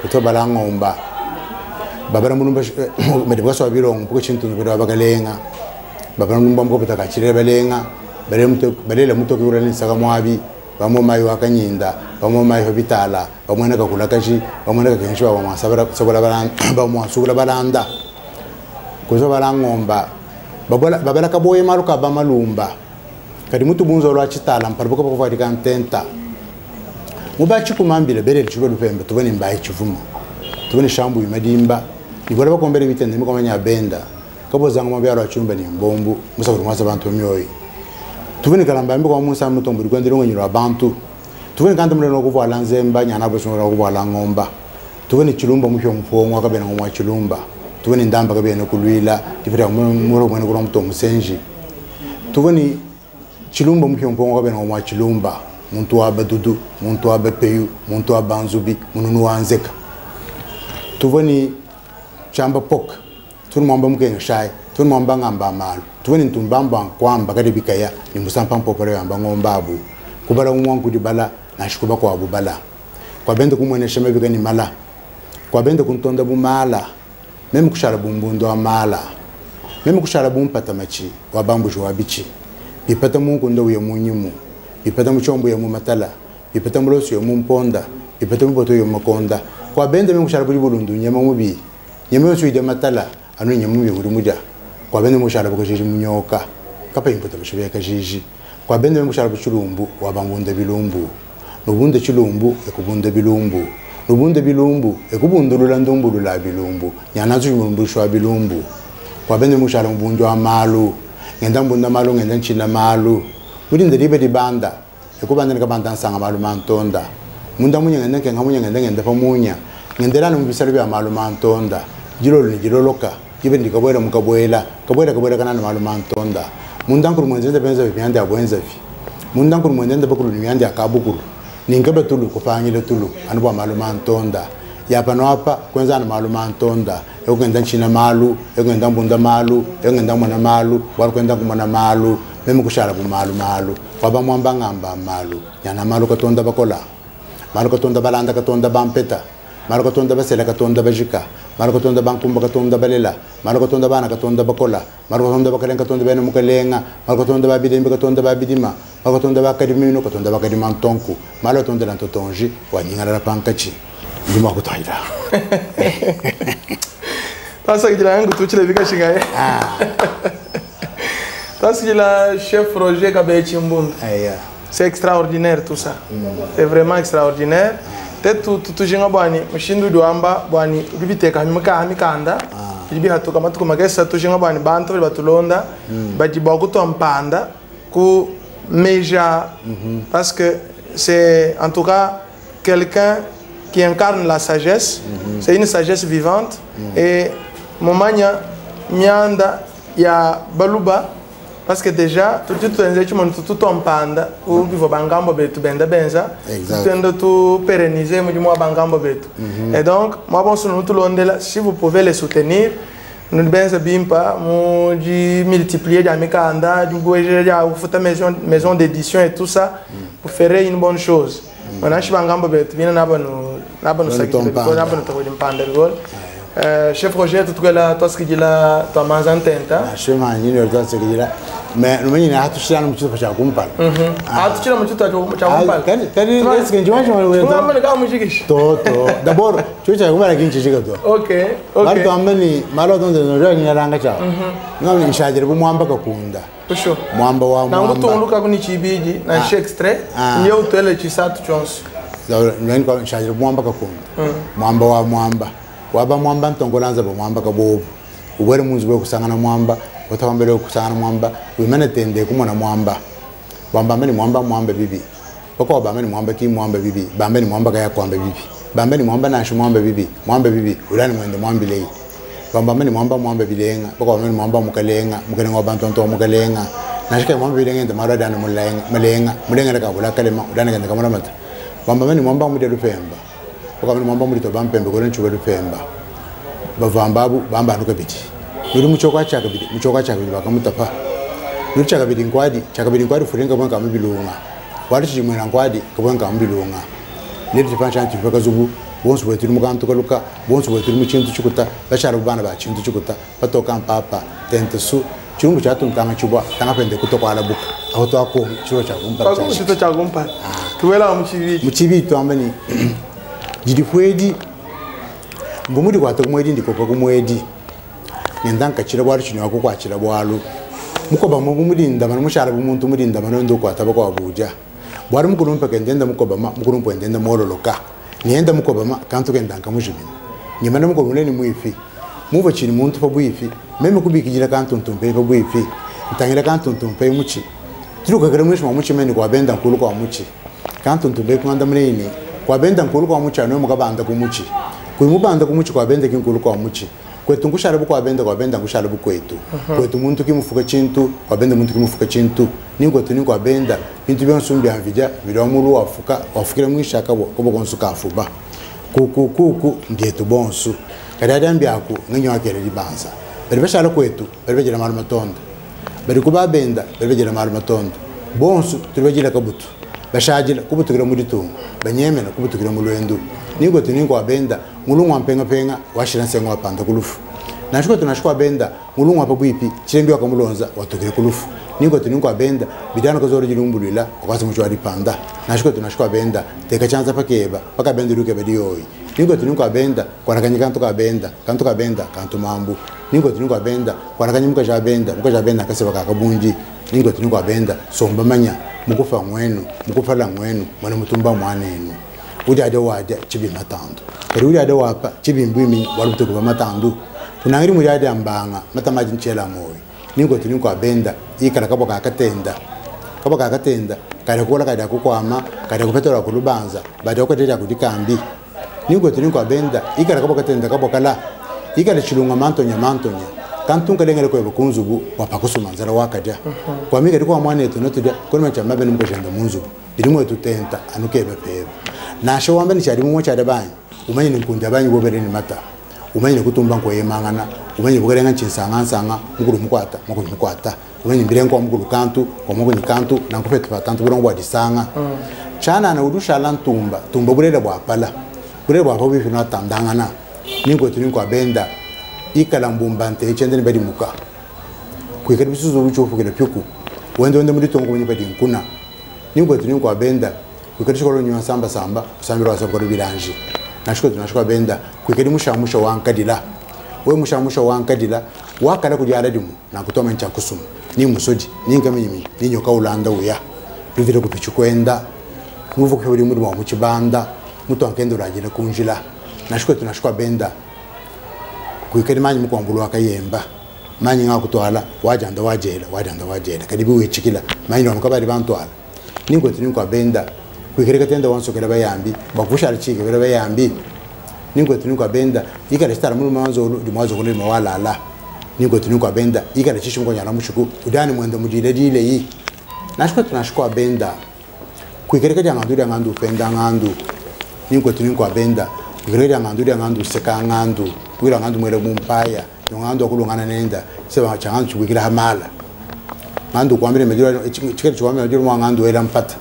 koto balangomba babara mulumba medebwa so birongo puko chintu bero bakalenga babara mulumba mbwa butaka chire balenga balela muto kurani saka mwabi bamo mayo akanyinda bamo mayo bitala bamwana kakula kashi bamwana kakensho bamasabara sobola balanda bamo asugula balanda kozo balangomba babala kaboye maluka bamalumba kadi mutu bunzo lwa chitala mparibuka pakufati kantenta mubachi kumambile bere chibo lupembe tubone mbaye chivumo tubone shambu imadimba ibora bakombere bitende mikomanya benda kabo zangu mabyalo achumba ni mbombu musaburu mwasa bantu myoyi tubone kalamba mbi kwa musa mutombo rwandiro ngonyiro abantu tubone kandi muleno kuvala nzemba nyana bosonora kuvala ngomba tubone chilumba muhyo mphongo akabena ngomwa chilumba tubone ndamba kabena kulwila tifira muro mwene kulo mutombo senji tubone chilumba muhyo mphongo akabena ngomwa chilumba muntu wa badudu muntu wa bepeyu muntu wa banzubi mununu wanzeka tubone chamba pok tun mwamba mkenga shai tun mwamba ngamba malu tubone ntumbamba kwamba kadi bikaya ni musampa mpopore yamba ngombabu kubala umwangu dibala na shikuba kwa abubala kwa bende kumwene shema bika ni mala kwa bende kuntonda bumala meme kushala bumbundo wa mala meme kushala bumpata machi wa bambu jwa bichi bipata mungu ndo ya munyimu bipata muchombo ya mumatala bipata muloso ya mumponda bipata muboto ya makonda kwa bende meme kushala bulundu nyama mubi nyama yosu ide matala anu nyama mubi uri muja kwa bende mushala bukajiji munyoka kapa impota bashobya kajiji kwa bende mushala buchulumbu wabangunda bilumbu nubunde chulumbu ekubunda bilumbu nubunde bilumbu ekubundulula ndumbulula bilumbu nyanazu chulumbu shwa bilumbu kwa bende mushala mbunjo amalu ngenda mbunda malu ngenda nchina malu mudinde libe dibanda ekubanda nikabanda nsanga malu mantonda munda munya ngenda kenga munya ngenda pamunya ngendelana mubisalo bya malu mantonda jilolo ni jiloloka ibe ndikabwela mukabwela kabwela kana malu mantonda mundankuru mwenzenza benza byande abwenza vi mundankuru mwenzenza bakulu nyande akabukulu ningabe tulu kufanyile tulu anubwa malu mantonda yapa no apa kwenza na malu mantonda yokenda nchina malu yokenda mbunda malu yokenda mwana malu walikwenda kumwana malu meme kushala bu malu waba mwamba ngamba malu yana malu katonda bakola malu katonda balanda katonda bampeta malu katonda basela katonda bajika malu katonda bankumba katonda balela malu katonda bana katonda bakola malu katonda bakalen katonda bena mukalenga malu katonda babidimba katonda babidima Bakatonda bakadimino katonda bakadimantonku malo tonda lantotonji wanyingala la pankachi ndima kutaira Passa que lá tu te leva chegar Passa que lá chef Roger Cabete Mbund c'est extraordinaire tout ça c'est vraiment extraordinaire peut-être tu jenga bwani mushindu duamba bwani bibiteka mikanda bibi hatoka matuko magesa tu jenga bwani bantu batulonda bajiba kutompanda ku Meja, parce que c'est en tout cas quelqu'un qui incarne la sagesse, c'est une sagesse vivante. Et Momanya, Mianda, il y a Baluba, parce que déjà, tout en panda, ou il faut bangambo betu benda benza, tout pérenniser, moi bangambo betu. Et donc, moi bon tout le si vous pouvez les soutenir, nous benza bimpa mo di multiplier da mikanda du goje ya ufuta maison d'édition et tout ça vous ferez une bonne chose on a chibangambo bet bina nabano sakiti ko nabano to dimpanda gol chef Roger tout là toi ce qui dit là toi manzan tenta chema ni le toi ce qui dit là mais nous ni hatu shira mu chupa cha kumpala hatu shira mu chupa cha kumpala kani est-ce que njuma njuma wewe to amana ka mu jikish to d'abord chucha kumpala kinchi jiga to okay malo amani malo tonde no rani yaranga cha ngami nshajire bu mwamba kakunda pusho mwamba wa mwamba nangu tunduka kuni chibiji na extrait ndio utele chisatu chonso ngani kwa nshajire bu mwamba kakunda mwamba wa mwamba waba mwamba ntongolanza ba mwamba kabobu ubere munzu bwe kusangana mwamba utawambele kusangana mwamba wimene tende kumona mwamba wamba meni mwamba bibi poko waba meni mwamba ki mwamba bibi bambeni mwamba kaya kwamba bibi bambeni mwamba nashu mwamba bibi ulani mwende mwambi lei wamba meni mwamba bilenga poko waba meni mwamba mukalenga mukalenga wabantonto mukalenga nashika mwamba bilenga nda mara dana mulenga laka bula kalema udana kanda kamara mata wamba meni mwamba mude lupemba poko meni mwamba mude to bampembe ko nchuba lupemba bavambabu bamba anuka biti nuri muchoka chakabidi bakamutapa nuri chakabidi nkwadi furenga bwanka mubilunga wali chimwena nkwadi kabwanka mubilunga niri tipancha tifaka zubu bonsu bwetu mukantu kaluka bonsu bwetu muchintu chikuta bashara bana ba chintu chikuta batoka mpapa tentesu chirumbu chatu mtanga chubwa tanga pende kutoka ala buka aho to ako chiro cha kumpara cha chiro cha kumpara tuwela muchibi to ambani jidi fwedi ngumudi kwata kumwedi ndikopa kumwedi nyendanka chira bwari chino ako kwachira bwalu mukoba muburinda bana mushara bumuntu murinda bana ndo kwata bako abuja bwari mukurumpa kendenda mukoba mukurumpa endenda mololoka nienda mukoba kantu kendanka mujibini nyimana mukoba muneni muifi muba chiri muntu pa buifi meme kubikijira kantu ntumpe pa buifi ntangira kantu ntumpe muchi tiruka kare mwishi muchi meni kwa benda nkulu kwa muchi kantu ntumpe kwanda muneni kwa benda nkulu kwa muchi ano mukabanda kumuchi kuimubanda kumuchi kwa benda kinkulu kwa muchi kwetu ngushara kwa benda ngushara kwetu kwetu muntu kimufuka chintu kwa benda muntu kimufuka chintu ningo tuni kwa benda bintu byonsumbi anvija biramuru wafukira mwishaka ko bokonsuka afuba kuku ndietu bonsu kadada mbyako ngenyo akere libanza bari bashara kwetu bari bagira maru matonda bari kuba benda bari bagira maru matonda bonsu tubagira kabutu bashajira kubutugira muri tungu banyemena kubutugira mu lwendo ningo tuni kwa benda mulungu ampenga washira nsengo wapanda kulufu nashiko tunashikwa benda mulungu apabwipi chirembi wakamulonza watokere kulufu ningo tuni kwa benda bidana kozoro jilumbulila wakasi mucho alipanda nashiko tunashikwa benda teka chanza pakeba paka benda luke badiyoyi ningo tuni kwa benda kwa nakanyika kantu ka benda kantu mambu ningo tuni kwa benda kwa nakanyika ja benda kaseba kakabunji ningo tuni kwa benda somba manya mukufa mwenu mukufala mwenu mwana mutumba mwanenu uja ade waja chibi matando kari uja ade wapa chibi mbwimi walubuto kuba matando tunangiri muri ade ambanga matamaji nchela moyo ningo tuni kwa benda ikala kabo kakatenda kare kola kada kukwama kada kupetora kulubanza bada okotera kudikambi ningo tuni kwa benda ikala kabo katenda kabo kala ikala chilunga mantonya kantunga lengere ko bukunzubu wapakusuma nzara wakaja kwa miga ndiko mwana etu notudia kono chamba bene mukajenda munzubu birimwe tutenta anukebe pebe nasho wambe ni chari mumwe chade banyi umenye nkunda banyi bobere ni mata umenye kutumba ngo yemangana umenye bugerenga nsanga mukuru mukwata umenye mbirengo mukuru kantu kwa mukuru kantu nankufete patantu burongo wadisanga chana na udusha lantumba burere bwa pala burere bwa hobi fina tandangana ningo tuni kwa benda ikala mbumbante echende badi muka kwikari bisuzo bucho fukira pyuku wende muri tongo munye badi nkuna ningo tuningo abenda kwikati kolo nywa samba usambira wasabwa bilanji nashiko tunashiko benda kwikati mushamusha wankadila we mushamusha wankadila wakala kujala dimu na kutoma ncha kusumu ni musoji ninga mimi ninyo kaulanda uya bivire kupichukwenda muvu kwuri muri mu kibanda muto ankendo ragire kunjila nashiko tunashiko benda kwikati manyi mukwambulu akayemba manyi ngakutwala wajanda wajela kadi biwichikila manyi nomukabari bantwala ningo tuningo abenda kwikireka tenda wansokera bayambi bakuvusha archike bera bayambi ningo tuningo abenda ikale stara muri manzo limazo kule mawalala ningo tuningo abenda ikale chishingo nyala mushuku udani mwenda mujile dile yi nashiko tunashiko abenda kwikireka jangandu ngandu penda ngandu ningo tuningo abenda kwikireka jangandu seka ngandu kwira ngandu mwele mumpaya ngandu akulungana nenda seba changandu chubikira hamala ngandu kwambire mejura chikere chwame mejura ngandu era mpata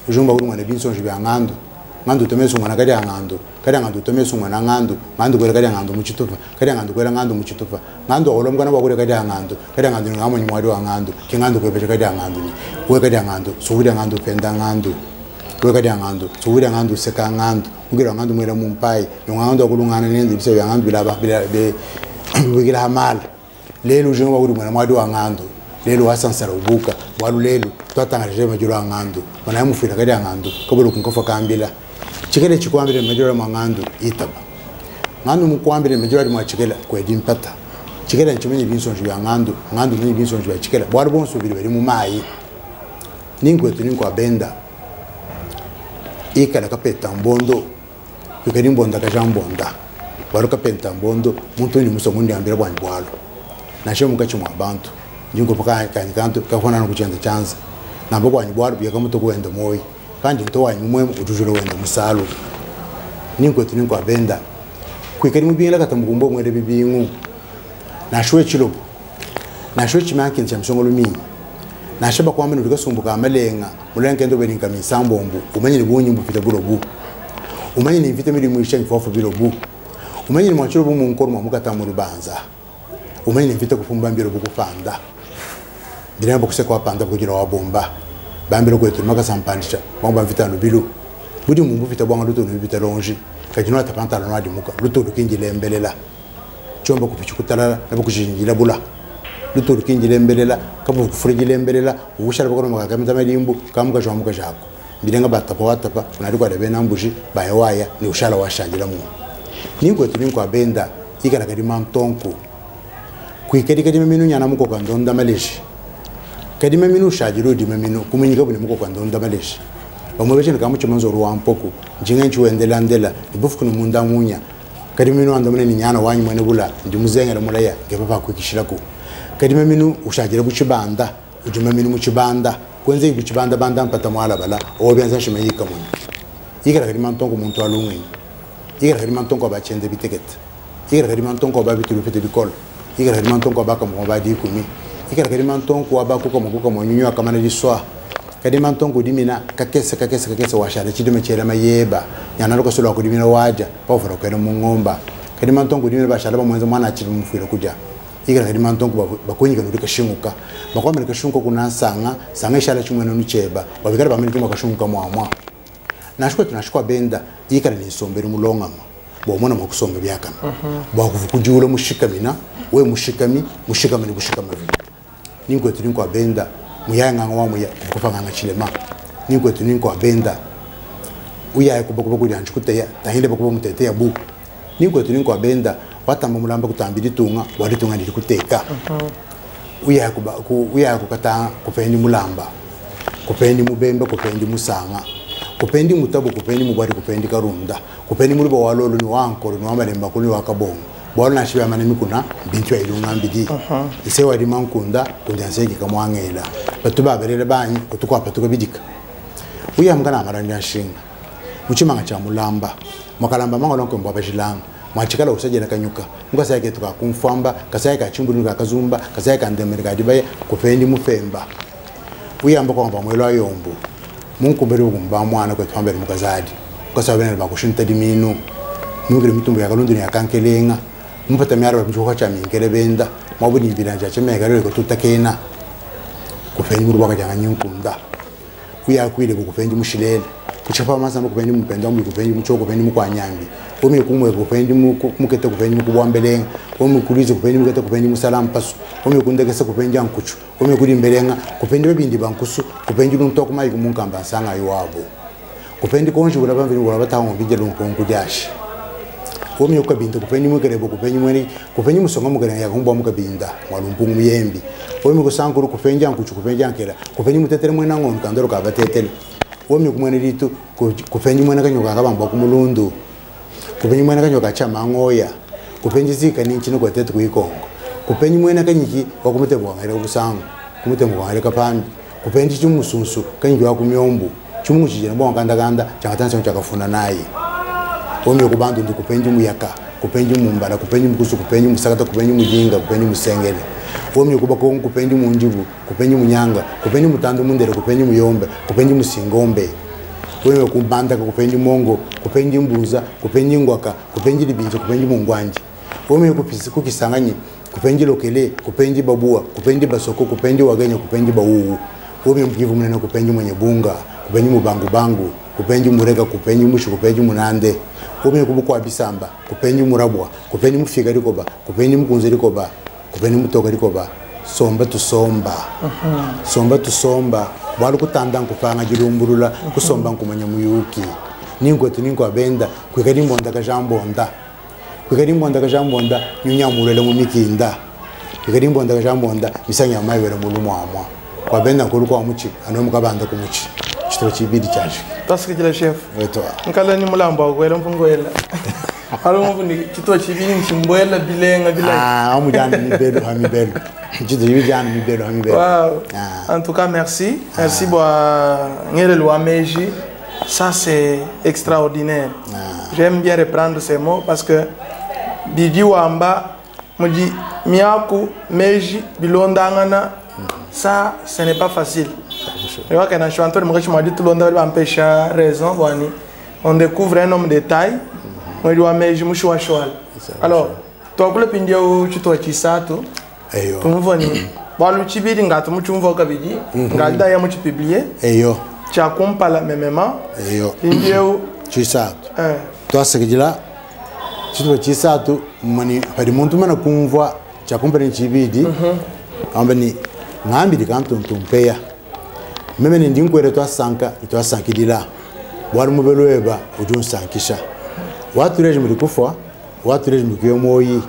ujumba uri mwana binso njibya ngandu tomeso mwana kadi ngandu tomeso mwana ngandu kwera kadi ngandu muchitufa kadi ngandu kwera ngandu muchitufa ngandu olomgana bakure kadi ngandu ngamonyi mwadi wa ngandu kingandu kwepecha kadi ngandu ni we kadi ngandu suwira ngandu penda ngandu we kadi ngandu suwira ngandu seka ngandu ngira ngandu mwera mumpai ngandu akulungana nende bise ya ngandu bilaba bila hamala lelo ujumba uri mwana mwadi wa ngandu lelo wasansara ubuka walu lelo twatangaje majura ngandu bana mufira kadi ngandu kabulu kunkofa kambila chikele chikwambire majura mangandu itaba ngandu mukwambire majura mwa chikela kwedi mpata chikela nchimenye binsonje bya ngandu menye binsonje bya chikela bwari bonso biri mu mayi ningwetu ninko abenda ikala kapeta mbondo kwikari mbonda kajambonda baro kapeta mbondo muntu ni muso mundi ambira bwanyi bwalo nashe mukachi mwa bantu njingo paka kanyikantu kafona no kuchenda chanza namba bwanyi bwalo byaka muto kwenda moyi kandi nto wanyi mumwe utujuro wenda musalo ningwetu ninko abenda kwikari mubinga katamugumbo mwere bibingu nashwe chilopo nashwe chimankin chamsongolo mini nashaba kwa minu tukasumbuka amalenga mulenga ndo belinga misambombu umenye ni bunyi mbufita bulobu umenye ni mfite miri mwishengi fofu bilobu umenye ni mwachiro bumu nkoro mwamukata muri banza umenye ni mfite kufumba mbiro bukufanda dirembo kuseka wapanda kugira wabomba bambiro kwetu maka sampandisha mwamba mfita nubilu budi mbufita bwanga luto nubita lonji kajino atapanta lanwadi muka luto lukinjile mbelela chomba kupichukutalala nabo kujinjila bula luto lukinjile mbelela kabu kufurigile mbelela ugushara bakoro makakamita malimbu kamuka jwamuka jako birenga batapa watapa unarikwa debena mbuji bayawaya ni ushala washangira mu ningo tuninko abenda ikara kadi mantonko kuikedi kadi meminu nyana muko kandonda maleshi kadi meminu shajiro di meminu kuminyika bune muko kandonda maleshi bamubeje nikamucho manzoro wampoko njingenchi wendela ndela ibufukuno munda munya kadi meminu andamune ni nyana wanyu mwene bula ndi muzengera mulaya ngepapa kwikishirako kadi meminu ushagira buchibanda ujuma meminu muchibanda kwenze ibuchibanda banda mpata mwala bala obenza shimayika munyi ikara kadi mantonko muntu alungwe ikara kadi mantonko abachende bitekete ikara kadi mantonko ababitulu fete bikolo ikara kadi mantonko abaka mu badi kumi ikara kadi mantonko abakuka mukuka monyunyo akamana diswa kadi mantonko dimina kakese washara chidime chela mayeba yana loko solo akudimina waja pofora kwena mungomba kadi mantonko dimina bashara bamwenza mwana achiri mufira kuja ikara kadi mantonko bakonyika nurika shinguka bakwamira kashunko kuna sanga ishala chimwena nucheba babikara bamira chuma kashunguka mwamwa nashiko tunashikwa benda ikara ni sombera mulongama bomona makusomba byakana bakuvukujula mushikamina we mushikami ni bushikama vile ningo tuninko abenda muyanga ngwa muya kufanga ngachilema ningo tuninko abenda uya kubokubo kujanja kuteya tahinde bokubo muteteya bu ningo tuninko abenda watamba mulamba kutambira tunga waritunga ndiri kuteka uya kukata kupendi mulamba kupendi mubembe kupendi musanga kupendi mutabo kupendi mubari kupendi karunda kupendi muri bawalolo ni wankoro ni wamalemba kuli wakabongo bwalo nashiba manemi kuna bintu ya ilunga mbidi ise wadi mankunda kundanseki kamwangela batuba berele banyi kutukwa patuko bidika uya mkana amarani ashinga muchimanga cha mulamba makalamba mangolonko mbabashilanga mwachikala usajela kanyuka ngasa yake tuka kumfamba kasa yake achimbulu kakazumba kasa yake andemerika dibaye kupendi mufemba uya mbako ngamba mwelo ayombo munkumbere ugumba mwana kwe twambere mukazadi ukasabene bakushinta dimino mugire mitumbo yakalundu ni akankelenga mpata myaro bamjuka cha mingere benda mabudi bilanja chemeka rero ko tutakena kufenyi muri baka janga nyunkunda kuya kuile kupendi mushilele kuchapa masamba kupendi mupenda mu kupendi muchoko kupendi mukwanyambi omi kumwe kupendi mukete kupendi mukubwambelenga omi kulize kupendi mukete kupendi musalam pasu omi kundekesa kupendi ankuchu omi kuli mbelenga kupendi babindi bankusu kupendi luntoko mayi kumunkamba sanga yiwabo kupendi konje kulaba mbili kulaba tawo bijelo mponku jashi omi ukabinda kupendi mukerebo kupendi mwene kupendi musonga mukere yakumbwa mukabinda walumpungu muyembi omi kusankuru kupendi ankuchu kupendi ankela kupendi mutetere mwena ngono kandoro kabatetele omi kumwene litu kupendi mwene kanyoka kabamba kumulundu kupendi mwene kanyoka chama ngoya kupendi zika ni chino kwa tetu kuikongo kupendi mwene kanyiki wakumutebwa ngere kusangu kumutebwa ngere kapandi kupendi chumusunsu kanyiki wakumyombu chumu chijena bwa kanda chakatansa chakafuna naye omi kubandu ndi kupendi muyaka kupendi mumbala kupendi mkusu kupendi musakata kupendi mujinga kupendi musengele omi kuba ko kupendi munjibu kupendi munyanga kupendi mutandu mundere kupendi muyombe kupendi musingombe omi kubanda kupendi mongo kupendi mbuza kupendi ngwaka kupendi libinje kupendi mungwanji omi kupisi kukisanganyi kupendi lokele kupendi babua kupendi basoko kupendi wagenya kupendi bawu omi mkivu munene kupendi mwenye bunga kupendi mubangu kupendi mureka kupendi mushu kupendi munande omi kubukwa bisamba kupendi murabwa kupendi mufika likoba kupendi mkunze likoba kupendi mutoka likoba somba tusomba somba tusomba bwalu kutanda nkupanga jilumbulula kusomba nkumanya muyuki ningwetu ninko abenda kwekali mbonda ka jambonda nyunyamulele mu mikinda kwekali mbonda ka jambonda misanya maywele mulumu amwa kwabenda nkulu kwa muchi anomukabanda kumuchi chitro chibidi chaje tasikile chef weto nkala ni mulamba kwela mpungoela alo mvundi chitro chibidi nchimboela bilenga amujana mibelo hamibelo chitro chibidi jana mibelo hamibelo wow en tout cas merci merci ngere Luameji ça c'est extraordinaire j'aime bien reprendre ces mots parce que Bidi Wamba me dit Miaku Meji Bilondangana ça ce n'est pas facile. Je vois qu'un chanteur m'a dit tout le monde va empêcher raison on découvre un homme de taille moi dois Meji Mushwa Shwal. Alors toi le pindio tu toi chisato eyo tumvoni balu chibiri ngatu muchumva kabidi ngalda ya muchi publier eyo cha kompala memema eyo pindio chisato toi sekijila chitwa chisatu mani pali muntu mana kumva chakumpani chibidi ambani ngambiri kantuntumpeya meme ndinkwere twasanka itwasankidila wali mubelweba udunsankisha watu reje muri kufa watu reje muri moyi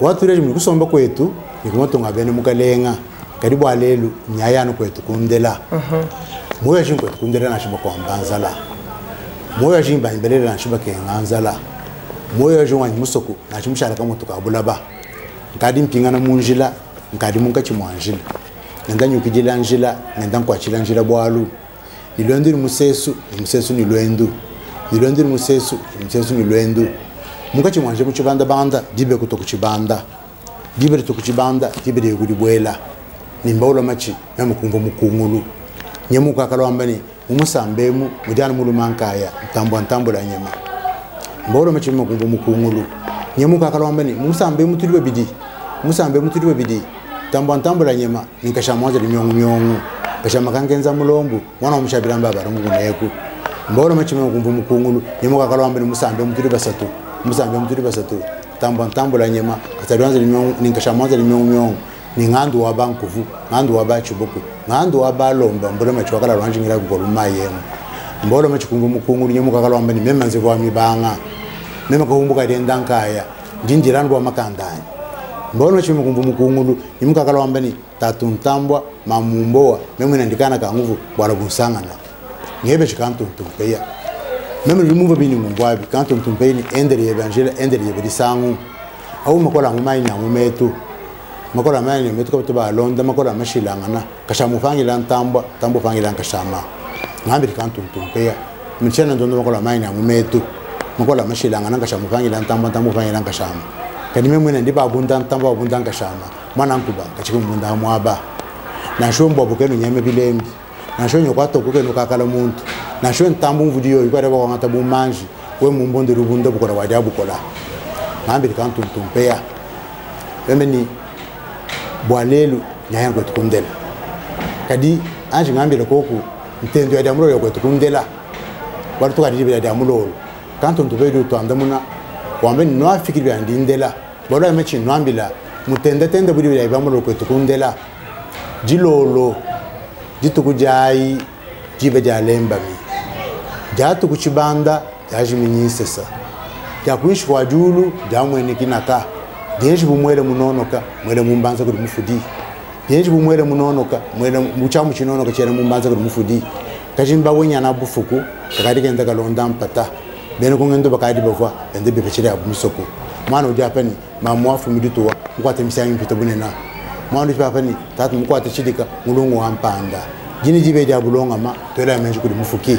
watu reje muri kusomba kwetu nikumatonga bene mukalenga karibu alelu nyayano kwetu kundela moyo jinko kundela na shiba kwa mbanzala moyo jimba imbelela na shiba kenganzala moyo jongwa musoko na chimushara kama tukabulaba ngadi mpingana munjila ngadi munkachi mwanjila nenda nyukijila njila nenda nkwachila njila bwalu nilwendu ni musesu ni lwendu nilwendu ni musesu ni lwendu munkachi mwanje kuchibanda banda dibe kutokuchibanda dibe kutokuchibanda dibe yugudi bwela nimbawula machi namukumva mukungulu nyemuka kalwambani umusambemu mujana mulumankaya ntambo la nyema mbawula machi mukumva mukungulu nyemuka kalwambani musambemu tuliwe bidi tambo la nyema nikasha moja linyongu kasha makangenza mulombu mwana omushabira mbaba munguneku mbawula machi mukumva mukungulu nyemuka kalwambani musambemu tuliwe basatu tambo la nyema katalwanza linyongu nikasha moja linyongu ni ngandu wa bankuvu ngandu wa bachubuku ngandu wa balomba mbona machwakala lwanjingira kukoluma yemo mbona machikungu mukungu nyemuka kalwamba ni mema nze kwa mibanga mema kahumbuka lendankaya ndindirandwa wa makandani mbona chimukumbu mukungu nyemuka kalwamba ni tatu ntambwa mamumboa mema ndikana ka nguvu bwala busangana ngebe chikantu ntumpeya mema limuva bini mungwabi kantu ntumpeni endere evangela endere yebedisangu au makola ngumaini amumetu makola mani metuka tuba londa makola mashilangana kashamufangila ntambwa tambo fangila nkashama ngambi kantuntumpeya mchana ndondo makola mani amumetu makola mashilangana kashamufangila ntambwa tambo fangila nkashama kanime mwene ndiba abunda ntambwa abunda nkashama mwana nkuba kachikumunda amwaba na shombo bukenu nyeme bilembi na shonyo kwato kukenu kakala muntu na shon tambo mvudiyo ikware kwa ngata bumanji we mumbonde rubunda bukola wadia bukola ngambi kantuntumpeya bemeni bwalelu nyayango tukundela kadi anje ngambile koku ntendo ya damulo ya kwetu kundela watu tukadili ya damulo kanto ntubedu to andamuna wambe no afikiri ya ndindela bolo mechi no ambila mutende tende budi ya damulo kwetu kundela jilolo jitukujai jibe jalemba mi jatu kuchibanda jajiminyisesa jakuishi kwa julu jamwene kinaka deje bumwele munonoka mwele mumbanza kuri mufudi deje bumwele munonoka mwele muchamu chinonoka chene mumbanza kuri mufudi kajimba wenya na bufuku kakadi kenda kalonda mpata bene kungendo bakadi bava ende bepechira abumisoko mwana ujapani mamwafu midituwa mkwate misangi mpita bunena mwana ujapani tatu mkwate chidika mulungu wampanda jini jibe jabulonga ma tola menji kuri mufuki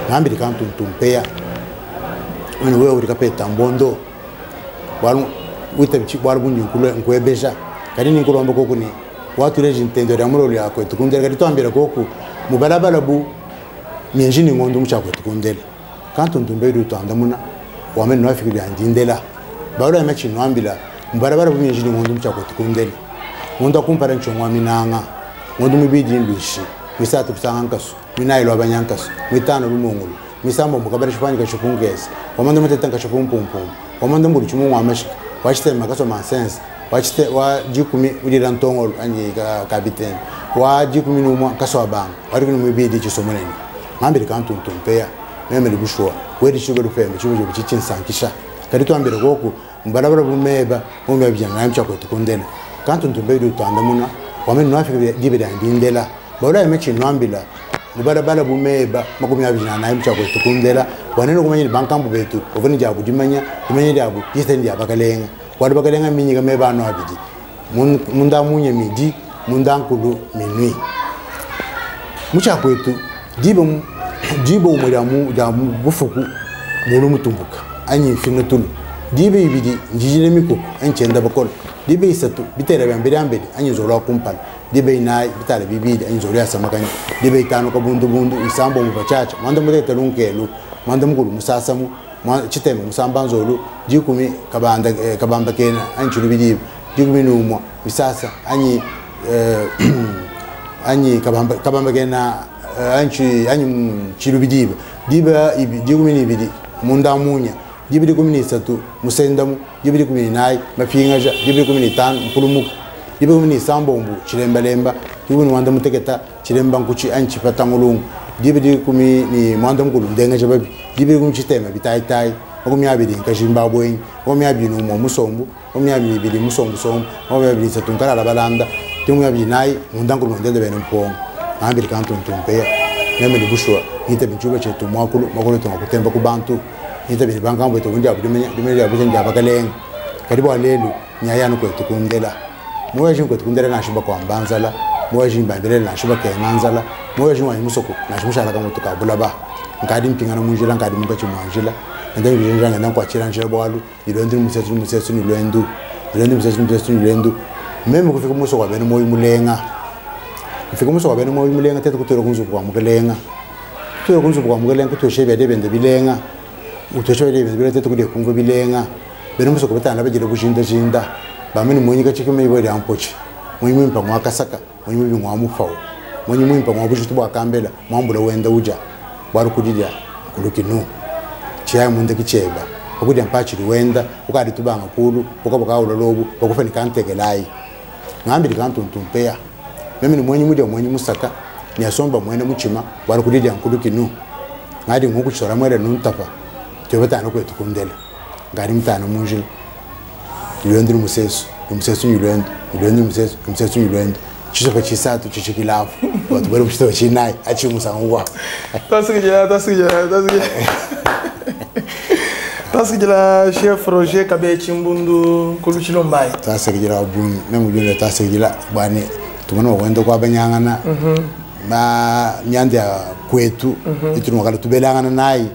ngambi kantu ntumpeya wena wewe urikapeta mbondo walu witabichi bwalu bunyi nkwebeja kadi ni kulomba koko ni watu leji ntendo ya mulolo yako tukundela kadi twambira koko mubalabala bu mienjini ngondo muchako tukundela kantu ntumbedu twandamuna wamene nafikiri yandindela balo ya mechi nwambila mubalabala bu mienjini ngondo muchako tukundela ngondo akumpara nchongwa minanga ngondo mubidi ndwishi misatu kusanga nkaso minailo abanyankaso mitano lumongolo misambo mukabara chipani kachopungeza wamanda mateta kachopumpumpu wamanda mbulu chimungu amashika wachite makaso mansense wachite wa jikumi ulira ntongolo anyi kapiteni wa jikumi numwa kaso abanga wari kuno mubidi chisomoneni ngambiri kantu ntumpeya memeli bushwa wedi chigo lufembe chibujo bichichinsankisha kadi twambire goku mbalabala bumeba mumya byanga yamcha kwetukundela kantu ntumbeya utandamuna wamene nafika dibira ndindela bawula mechi nwambila mubalabala bumeba makumi abijana naye mcha kwetukundela wanene kumanyira bankambu betu ovani jabu dimanya dimanya jabu yitendi abakalenga wali bakalenga minyiga mebano abidi munda munye midi munda nkulu minui mucha kwetu dibo umuramu jamu bufuku mulu mutumbuka anyi finatulu dibe ibidi njijire miko anchenda bakolo dibe isatu bitera byambere ambere anyi zolo kumpala dibe inai bitara bibidi anyi zolo yasamakanya dibe itano kabundu isambo mubachacha manda muteta lunkelu manda mukulu musasamu chiteme musambanzolo jikumi kabamba kena anchi lubidi jikumi numwa misasa anyi kabamba kena anchi chilubidiba diba ibi jikumi ni ibidi munda munya jibidi kumini satu musendamu jibidi kumini nai mapingaja jibidi kumini tan mpulumuka jibidi kumini sambombu chilemba jibidi mwanda muteketa chilemba nkuchi anchi patangulungu jibidi kumini mwanda mkulu ndenga jababi jibidi kumini chitema bitaitai okumi abidi nkashimba bwenyi okumi abidi numo musombu okumi abidi musombu okumi abidi satu nkala balanda okumi abidi nai munda nkulu ndende bene mpongo ambili kantu ntumpeya nemeli bushwa ite bichuba chetu makulu tungakutemba kubantu ite bini bankambo eto kunja dimenya abujanja abakalenga kadibo alelu nyayano kwetu kundela moyaje kwetu kundela nashiba kwa mbanzala moyaje mbambele nashiba kenanzala moyaje wa musoko nashimushala kama tukabulaba ngadi mpingana munjila ngadi mbachi mwanjila ndenge bijenja ngana kwa chiranje bwalu ilondi musetsu ni lwendu meme kufika musoko bene moyi mulenga kufika musoko bene moyi mulenga tetu kutoro kunzuku kwa mukelenga kutoro kunzuku kwa mukelenga kutoshebe debende bilenga utoshobele ibintu tetu kudi kungo bilenga bene musoko betana bagire bushinda bamene munyi gachike meyibori ampochi munyi mimpa mwakasaka munyi mbi mwamufawo munyi mimpa mwabujitu bwakambela mwambula wenda uja bari kudidya kulukinu chiya munde kicheba okudya mpachi wenda ukadi tubanga kulu ukaboka ulolobu bakufani kantegelai ngambiri kantu ntumpeya memene munyi mudya munyi musaka nyasomba mwene muchima bari kudidya kulukinu ngadi ngokuchora mwele nuntapa tyobatana kwetu kundela ngari mtana munjila yulendo umusesu yulendo chisopa chisatu chichikilafu watu bari kuchita chinai achimusangwa tasigila chef Roger Kabechi Mbundu kuluchilo mbai tasigila bunyi namujunda tasigila bani tumana wenda kwa banyangana ba nyande kwetu ituru makala tubelangana nai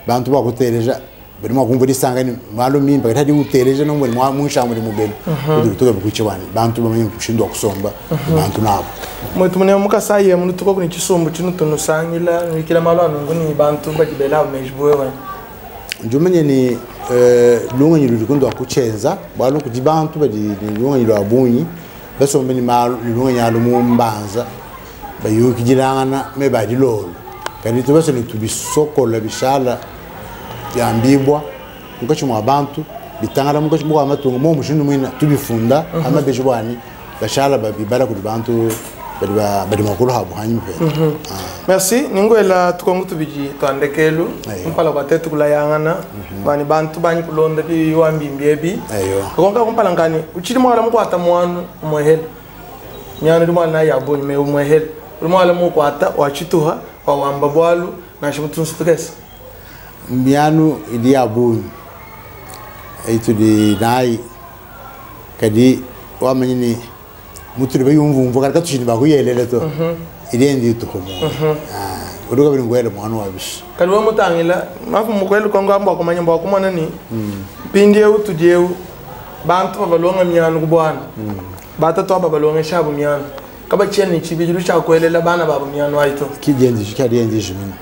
bantu bakuteleja birimo kumbura isangani malo mimba kandi uteleje no muri mushamwe mubelo udutuga bukuchibani bantu bamenye kushindwa kusomba bantu nabo mwetu mune mukasaye muntu tuko kuni chisombo chino tunusangila nikira malo anungu ni bantu bakibela mejbwewe njumenye ni lunga nyilu kundo akuchenza balo kuti bantu badi lunga nyilu abunyi basombe ni malo lunga nyalo mumbanza ba yuki jilangana me ba dilolo kadi to bese to bisokola bishala ya mbibwa mukachi mu abantu bitangara mukachi bwa matungo mo mushinu mwina tubifunda ama bejwani bashala ba bibara ku bantu badi makulu habu hanyuma pe merci ningoela tukongu tubiji twandekelu mpala batetu kulayangana bani bantu bani kulonda bi wambi mbiebi konga kumpala ngani uchili mwala mkwata mwanu mwehel nyana dumala na yaboni me mwehel mwala mkwata wachituha wa wamba bwalu na shimutunsu tukesi mianu idi yabuni itu di nai kadi wamanyini muturi bayumvumva karaka tushini bakuyelele to irendi tukomo uruga biri ngwele mwana wabishi kadi wa mutangila mafu mukwelu kongo amba kumanya mba kumana ni pindie utujeu bantu babalonga myanu kubwana bata to babalonga shabu myanu kaba cheni chibijiru cha kwelela bana baba myanu aito kijendi shikadi yendi jimina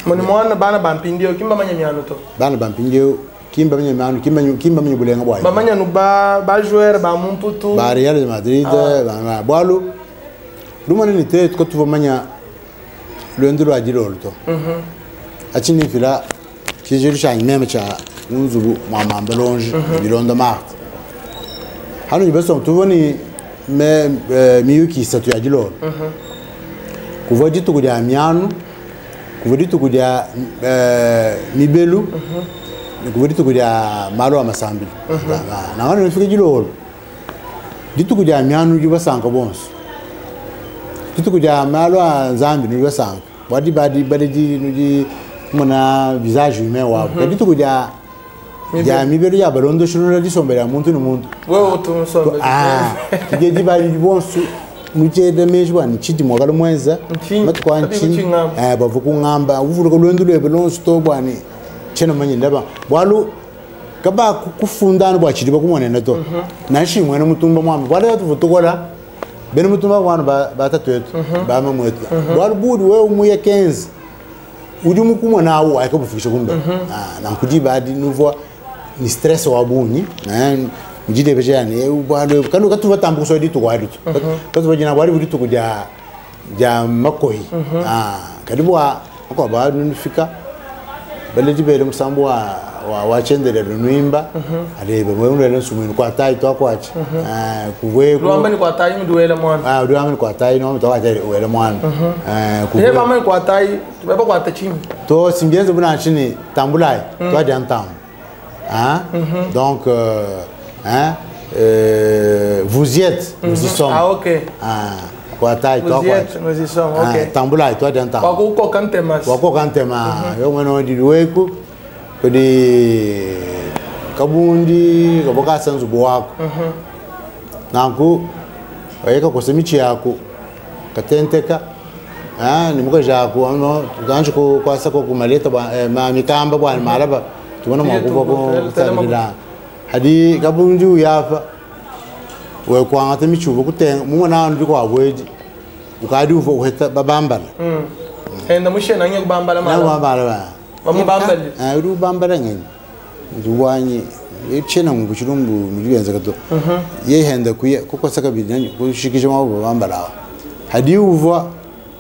moni mwana bana bampindio kimba manya myanu to bana bampindio kimba manya myanu kimba manya bulenga bwayi bamanya no ba joueur ba mumputu ba Real de Madrid ba bwalu lumana ni te ko tuva manya lwendiro ajilolo to achini fila kijiru cha nyeme cha unzubu mama mbelonge bilondo mart hanu yibeso tuvoni me miyuki satu ajilolo kuvoji tukudia myanu kuvoji tukudia mibelu kuvoji tukudia malo amasambi na ngano nifike jilolo ditukudia myanu jibasanga bonso ditukudia malo anzambi nibasanga wadi badi nuji mona visage humain wa ditukudia ya mibelu ya balondo shunura disombera muntu n'umuntu wewe utumusombe tujye badi bonso muje de mejwa ni chiti mwagalo mwenza matukwa nchi bavuku ngamba uvuruko lwendo lwebe lonso to bwani chena manye ndaba bwalu kaba kufundana bwachiri bakumwana to nashi mwana mutumba mwamba bwale tuvutokola bene mutumba bwana batatu yetu bama mwetu bwalu budi wewe umuye 15 udi mukumwa nawo ayikabufikisha kumbe na nkudi badi nuvo ni stress wabunyi mjide bejani bwalu kanu katuva tambu so ditu kwadi katuva jina kwadi ditu kuja ja makoi kadibwa ko ba nifika bale jibele musambu wa chendele nuimba alebe mwe unele sumini kwa tai to akwachi kuwe ruamba ni kwa tai mduwele mwana ruamba ni kwa tai no mtawa jere wele mwana kuwe mama kwa tai tubeba kwa tachini to simbienzo buna chini tambulai to ajantam donc vous y êtes nous y sommes ok kwa tai to akwachi nous y sommes ok tambulai to ajantam wako kantema yo mwana diweku kodi kabundi kaboka sanzu bwako nanku ayeka kosemichi yako katenteka ni muka jako ano gancho ko kwasa ko kumaleta ma mikamba bwana malaba tubona makuva ko tsadila hadi kabundi uyafa we kwangata michuvo kutenga mumwana andi ko abweji ukadi uvo uheta babambala enda mushena nge kubambala mala babambala bambali uru bambara ngeni ruwanyi echena mu buchirumbu muliyenza gato yehenda kuye kuko saka bidanye kushikije mabo bambara hadi uva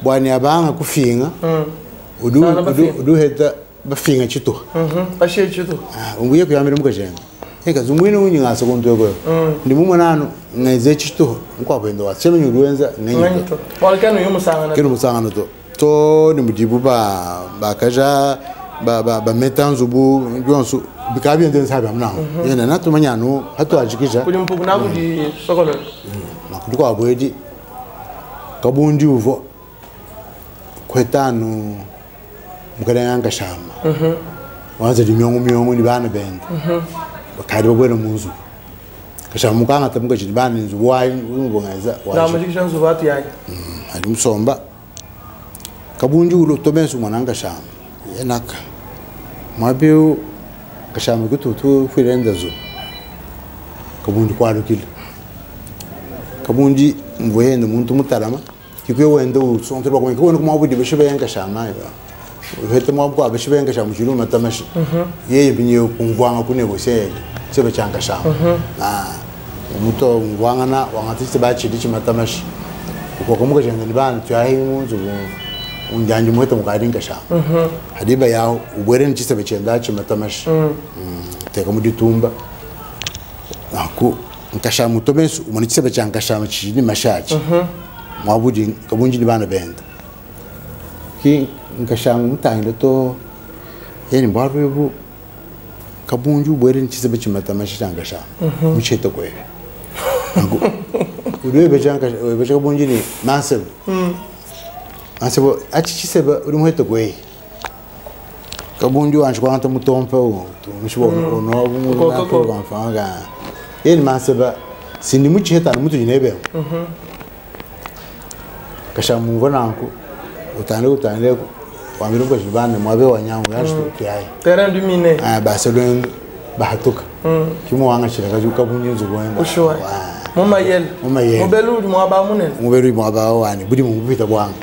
bwani abanga kufinga udu heta bafinga chito bashe chito unguye kuyamira mukajenga eka zumwini unyinga sekonto yego ndi mumonano ngeze chito nkwabendo wasemenye uruwenza nganyito walkano yumusangana kino musangana to ni mudibu bakaja ba metanzubu jonsu bikabi nden sabe amna yena natumanya no hatu ajikija kuli mpuku na kudi sokolo nakudiko abwedi kabundi uvo kwetanu mukalanga shama waza dimyongo ni bana bend bakari babwena muzu kashama mukanga tamuka chibana nzu wayi ubongaza na mujikisha nzu batu yake ali musomba kabundi ulo tobensu mwananga shama yenaka mabiu kashama gututu firenda zo kabundi kwarukile kabundi mvoyenda muntu mutarama kikwe wenda usontre bakome kubona kumabudi beshibenga shama uhete mwabwa beshibenga shama chiru matamashi yeye binyo kumvanga kunegoseye sebe changa shama muto mvanga na wangatisi bachi dichi matamashi ko ko muka janga ban to ai mu zu un janji mota mu kadin ka sha hadiba ya ubweren ci sabe cenda ci matamash te ko mu ditumba ako nkasha muto bensu umani ci sabe canga sha ci ni mashaji mu abudi ko bunji ni bana benda ki nkasha mutanga to yeni barbe bu kabunju ubweren ci sabe ci matamash canga sha mu ce to ko uri bejanga kabunji ni mansel Ansebo achi seba uri muheto gwe kabunju anshwa anta mutompa o mishwa no ko banfanga yeni maseba sindi muchi heta mutu jinebe kasha muvana anku utane kwa mirongo jibane mwabe wanyangu yashto kyai terrain du mine Barcelona bahatuka kimo wanga shira kaju kabunju zugwenda ushwa mama yel mubelu mwaba munene mubelu mwaba wani budi mubita bwanga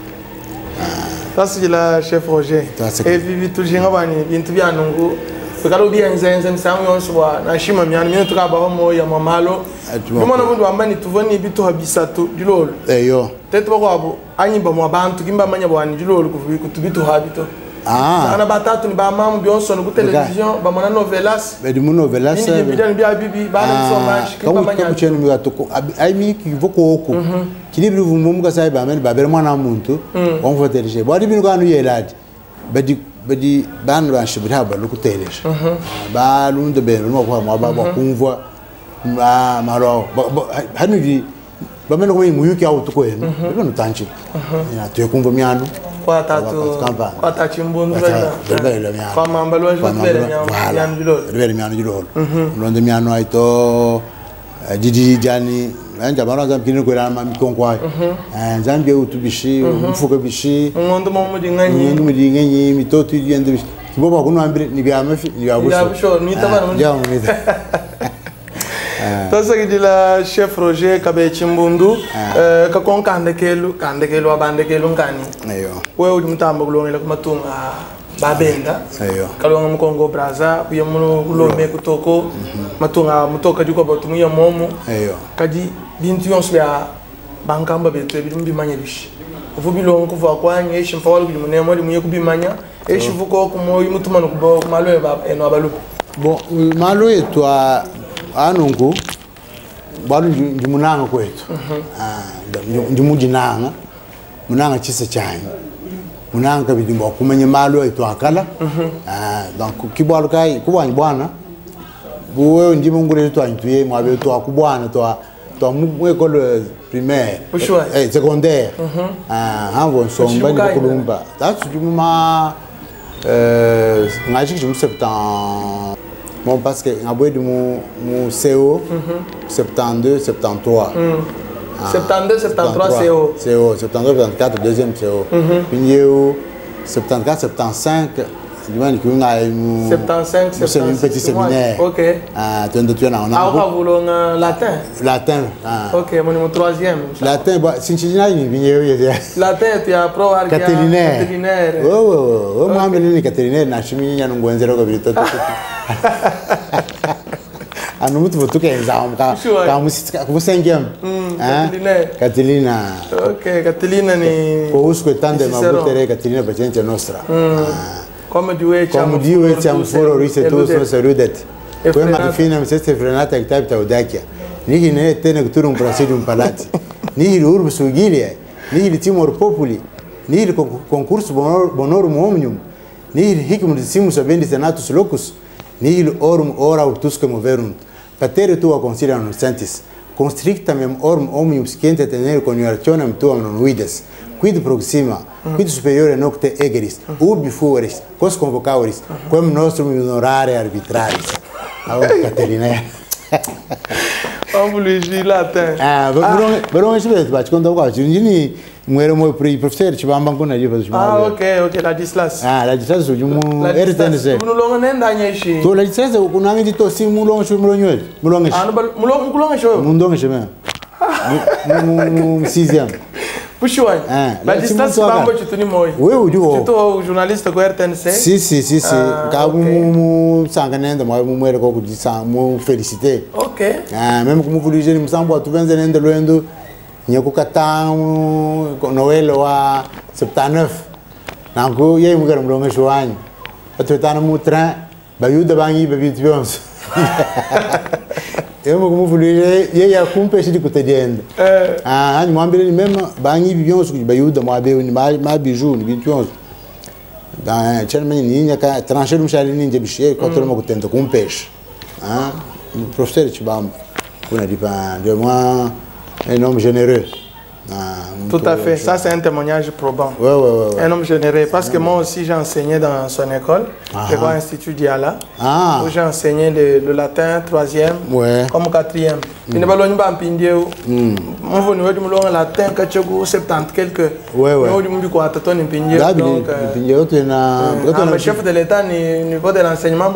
Merci la chef Roger. Et vivi tout j'ai ngabani bintu bya nungu. Bekalo bya nzenze msangu yonswa na shima myani mino tukaba mo ya mamalo. Bimona mundu ambani tuvoni bitu habisatu dilolo. Eyo. Tetu bako abo anyi ba mo abantu kimba manya bwani dilolo kubitu habito. Ana batatu ni ba mamu byonso no ku television ba mona novelas. Be di novelas. Ni bidani bya bibi ba na so match kimba manya. Kamu chenu mi watuko ai mi ki voko oku. Kilibi vumbumu ka sai ba men ba ber mwana muntu. On va télécharger. Ba di binu kanu yeladi. Badi ban ba shibira ba lu ku télécharger. Ba lu de be no ko ma ba kunvwa maro hanu di ba men ko mi muyuki auto ko en. Ba no tanchi. Ina to kunvwa miano. Kwa tatu mbundu la kwa mambalo vele miano jilo londe miano aito didi jani anja baro zam kinu ko rama mi konkwa zambe utubishi mfuko bishi ngondo mumudi nganyi mi totu yende bishi kiboba kuno ambire ni bya mafi ni bya busho ni tabana ja mu Tasa la chef Roger kabe chimbundu ka kon kande kelu abande kelu ngani ayo we udi mutamba kulongela kumatunga babenda ayo kalonga mkongo braza kuya muno kulome kutoko matunga mutoka diko botu muya momo ayo kadi bintu yonsbya bankamba betu bimbi manyebishi uvubilongo kuva kwanye shimfawalo kulimune modi muye kubimanya eshivuko kumoyi mutumano kubo kumalo eno abalu bon malo etwa anungu balu ndimunanga kwetu ndimujinanga munanga chisa chanye munanga bidimba kumenya malo etwakala donc kibwalu kai kubwanyi bwana buwe ndimungure twanyituye mwabe twakubwana mu école primaire secondaire hango nsomba ni kulumba that's juma ngaji 70 bon parce que ngabwe du mu CO 72 73 72 73 CO 72 74 deuxième CO puis 74 75 Dimani kuinga mu 75 c'est petit séminaire. OK. Tu na ona. Ah voulons latin. Latin. OK, mon troisième. Latin ba sinchina ni binyeyo yeye. Latin tu as pro arga. Caterinaire. Oh, moi ni caterinaire na shimi nya ngwenzero ko bito. Anu mutu votuka exam ka musika ku 5e. Caterina. OK, Caterina ni ko usko tande mabutere Caterina paciente nostra. Come diwe siamo fuori risetuto sono saludet. Come ma fino a seste frenata che tapita odakia. Nihi ne tene kuturu presidium palati. Nihi urbo sugilia. Nihi timor populi. Nihi concurso bonorum omnium. Nihi hicum decimus abendi senatus locus. Nihi orum ora utusque moverunt. Patere tua considerano sentis. Constricta mem orum omnium sciente tenere coniurationem tuam non vides. Quid proxima, quid superiore nocte egeris, urbi fueris, quos convocavoris, quem nostrum honorare arbitraris. Caterina. On voulait dire latin. Però ci vede, ci conta qua, ci muore mo professore ci va banco na di faccio. Ok, la dislas. La dislas su mu ertense. Mu longa nenda nyeshi. To la dislas ku na ngi to si mu longa shu mu longa. Mu longa. Mu longa shu. Mu longa shu. Mu 6e. Puxuai. La distância bambo chituni moi. Oui, tu jornalista com RTNC? Si. Ka mu sanganenda mo mu mwere ko kudisa mu féliciter. OK. Même como vous dites, me semble tu vens nende loendo Nyaku katang Noël wa 79. Nanku ye mugar mlonga shwani. Atutana mu train bayuda bangi babitions. Eu como fulire ye ya kumpe shidi kutedienda. Ani mwambile ni mema bangi bions ku bayuda mwabe ni ma bijou ni bitions. Dan chelmeni ni nyaka trancher mshali ni nje bishie kwa tolo makutenda kumpesha. Professeur Chibamba. Kuna dipa de moi un homme généreux. Tout à fait, ça c'est un témoignage probant. Ouais. Un homme généreux, parce que moi aussi j'ai enseigné dans son école, l'école Institut Diala, où j'ai enseigné le latin 3e comme 4e. Il ne va pas me on va nous dire latin que tu as 70 quelques. Ouais. Le chef de l'État niveau de l'enseignement,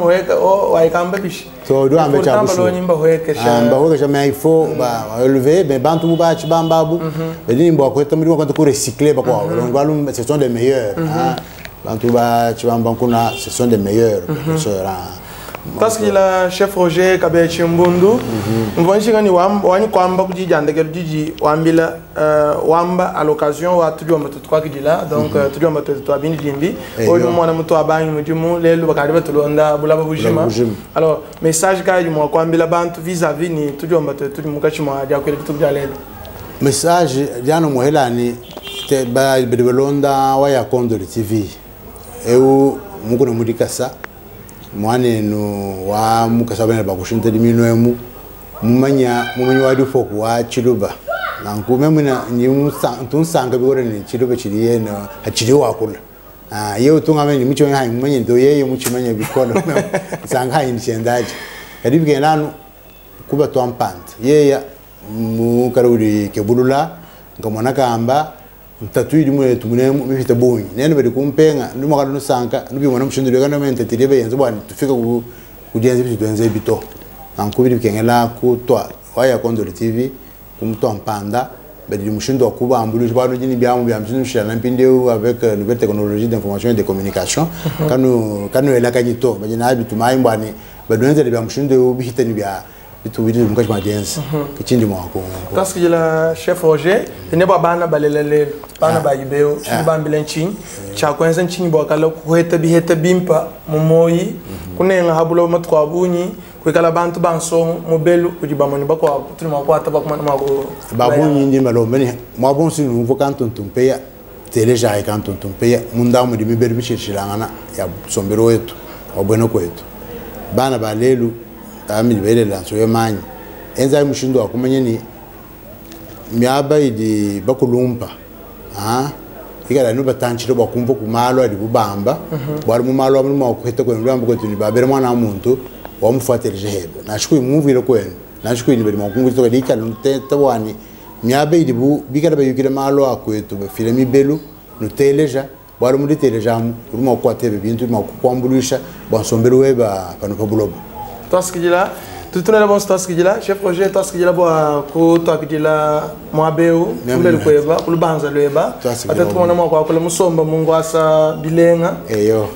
so do ambe cha busu amba jamais il faut relever mais bantu ba chibamba bu beli mbo ko tamri ko ko recycler ba ko balu ce sont des meilleurs bantu ba chibamba kuna ce sont des meilleurs professeurs parce que la chef Roger Kabe Chimbundu mvonjinga ni wani kwamba kujijande ke jiji wambila wamba à l'occasion wa tudio matoto kwa kidila donc tudio matoto abindi dimbi oyo mwana mtu abangi mujimu lelo bakari batulonda bulaba bujima alors message ka yimo kwambila bantu vis-à-vis ni tudio matoto mukachimo adia kwele bitugya lelo message jano muhelani te ba bedolonda wa ya Condor TV eu mukuna mudikasa mwane no wa mukasabana bakushinta dimino emu mumanya wadi foku wa chiluba nanku memuna ni tunsanga bigore ni chiluba chiriye no hachiri wakula yeu tungamenye mucho hayi mumanye ndo yeye muchimanya bikono sanga hayi nchendaje kadi bigenanu kuba twampanta yeya mukaruri kebulula ngamona kamba mtatuidi mwe tumune mifita bonyi nene bari kumpenga ndimo kala nusanka nubi mwana mshindiro kana mente tirebe yenzo bwana tufika kujenza bitu tuenze bito nankubiri bikengela kutwa waya Condor TV kumtwa mpanda bari mushindo kuba ambuluje bano jini byamu bya mshindo shana mpindeu avec nouvelle technologie d'information et de communication kanu ela kanyito bajina habitu maimbani badwenze bya mshindo bihitani bya bitu bidi mukachi majenzi kichindi mwako parce que la chef Roger ne ba bana balelele bana ba yibeo bambile nchini cha kwenza nchini bwakala kuheta biheta bimpa mumoyi kunenga habulo matko abunyi kwekala bantu banso mobelu kujibamoni bakwa tuli makwata bakumana mako babunyi ndi malomeni mwabonsi nuvo kantontumpeya teleja ai kantontumpeya mundamu di miberu bichishilangana ya sombero wetu wabweno kwetu bana balelu ami belela so yemanyi enza mushindo akumanye ni myaba idi bakulumpa ikala no batanchiro bakumva kumalo ali bubamba bwali mu malo amwe makwete ko ndamba ko tuni babere mwana muntu wamufatira hebe nashikuye muvire kwenu nashikuye ni bali makungu to dika ntete wani myaba idi bu bikala bayukira malo akwetu bafile mibelu no teleja bwali mu teleja mu rumo kwatebe bintu makwambulisha basombero weba pano pabulobo Toskidila, tout le monde Toskidila, chef projet Toskidila boa ko Toskidila mwabeu mbele kweba kulubanza lweba atatu mwana mwa kwa musomba mungwasa bilenga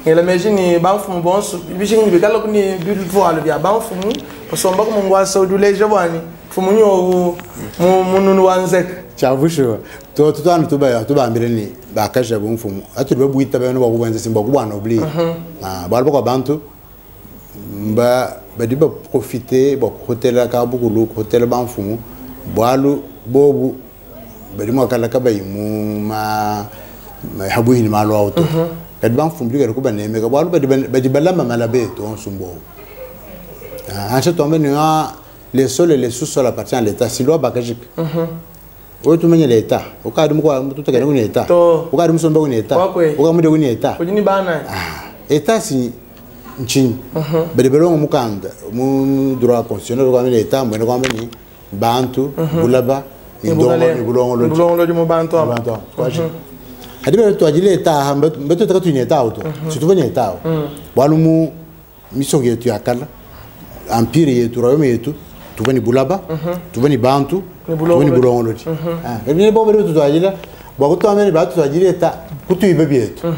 ngela mejini bamfumu bonso bishingi bikala kuni beautiful bya bamfumu musomba ko mungwasa uduleje bwani fumu nyo mununu wanzek chavusho to tutanu tubambire ni bakaje bumfumu atu bebuita bano bakubwenza simba kubana obli balbo kwa bantu mba badiba profiter ba hôtel ka bukulu hôtel banfumu bwalu bobu badimo kala ka bayimu ma habuhi ni malo auto kad banfumu diga ko baneme ka bwalu badibala mama beto on sumbo anche tombe ni les sols et les sous-sols appartiennent à l'état si loi bagajik o tu menye l'état o ka dum ko mutu tegana ni l'état o ka dum somba ni l'état o ka mude ni l'état ko ni bana état si nchini bedebelongo mukanda mu droit constitutionnel kwa l'état mwene kwa mbeni bantu bulaba bulongo lo mu bantu kwaje hadibe to ajile état mbeto taka tu ni état auto si tu veni état walu mu misoge yetu yakala empire yetu royaume yetu tu veni bulaba tu veni bantu tu veni bulongo lo ni bo bedo to ajile bakuto amene batu ajile état kutu ibebi yetu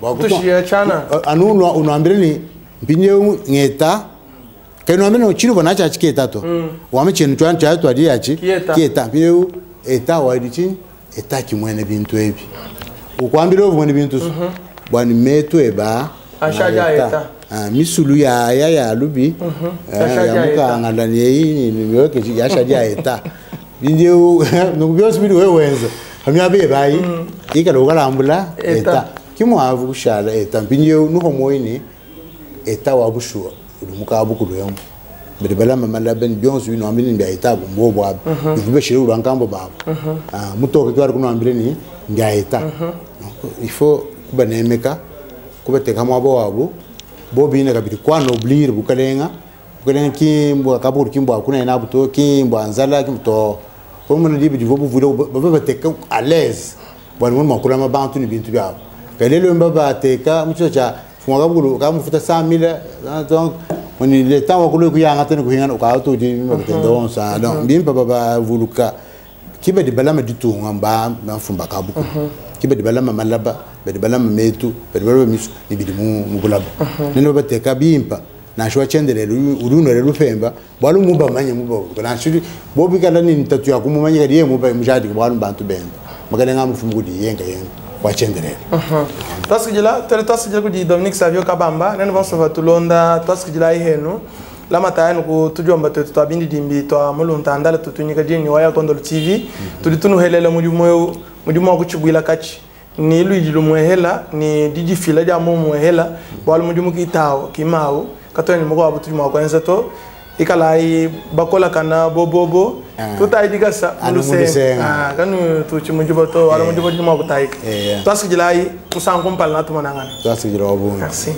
bakuto chana anu unaambire ni mpinye ngeta kaino amene chino bona cha chiketa to wame chenu chwan cha to adiachi kieta mpinye eta wa dichi eta kimwene bintu ebi ukwambira ovumwe bintu bwani meto eba ashaja eta misulu ya lubi ya mukanga ndani yi ni yoke yashaja eta bindio nokubyosi bili wewenza hamya be bayi ikalo kalambula eta kimwavu kushala eta bindio nuho moyini eta wabushwa umuka abukulu yamo bede bala mamala ben byonsu bino ambini mbya eta bombo abo ibube shiri urankambo babo mutoke kwari kuno ambire ni mbya eta ifo kubanemeka kubateka mwabo wabo bobine kabiri kwano oblir bukalenga kimbo akaburu kimbo akuna ina buto kimbo anzala kimto pomo ndibi divobu vulo babateka à l'aise bwana mun makula mabantu ni bintu byabo kalelo mbaba teka muchocha funga kabulu kamufuta 100,000 donc on le temps wakulo kuyanga tene kuhingana ukauto di mbatendo sa donc bimpa baba vuluka kibe di balama ditunga mba mafumba kabuku kibe di balama malaba be balama metu be balama misu ni bidimu mugulaba nino bateka bimpa na shwa chendele uruno le lufemba bwalu muba manye muba kana shuri bobi kala ni ntatu ya kumumanye kadiye muba mujadi bwalu bantu benda magale ngamu fumugudi yenga wa chendele tasikijila tasikijila kudi Dominique Savio Kabamba nene vanso tulonda tasikijila ihenu lama tayanu ku tujomba tutabindi dimbi to mulunta andala tutunyika jini waya Kondolo TV tulitunu helele mujumo kuchubwila kachi ni Luigi Lumwehela ni Didi Fila jamu mwehela bwalu mujumu kitao kimao katoni mko abu tujuma kwa enzeto ikalai bakola kana bobobo tutaidika sa muluse kanu tuchimujuba to wala mujuba juma kutaika twasikijilai kusangumpala natumanangana twasikijira obu merci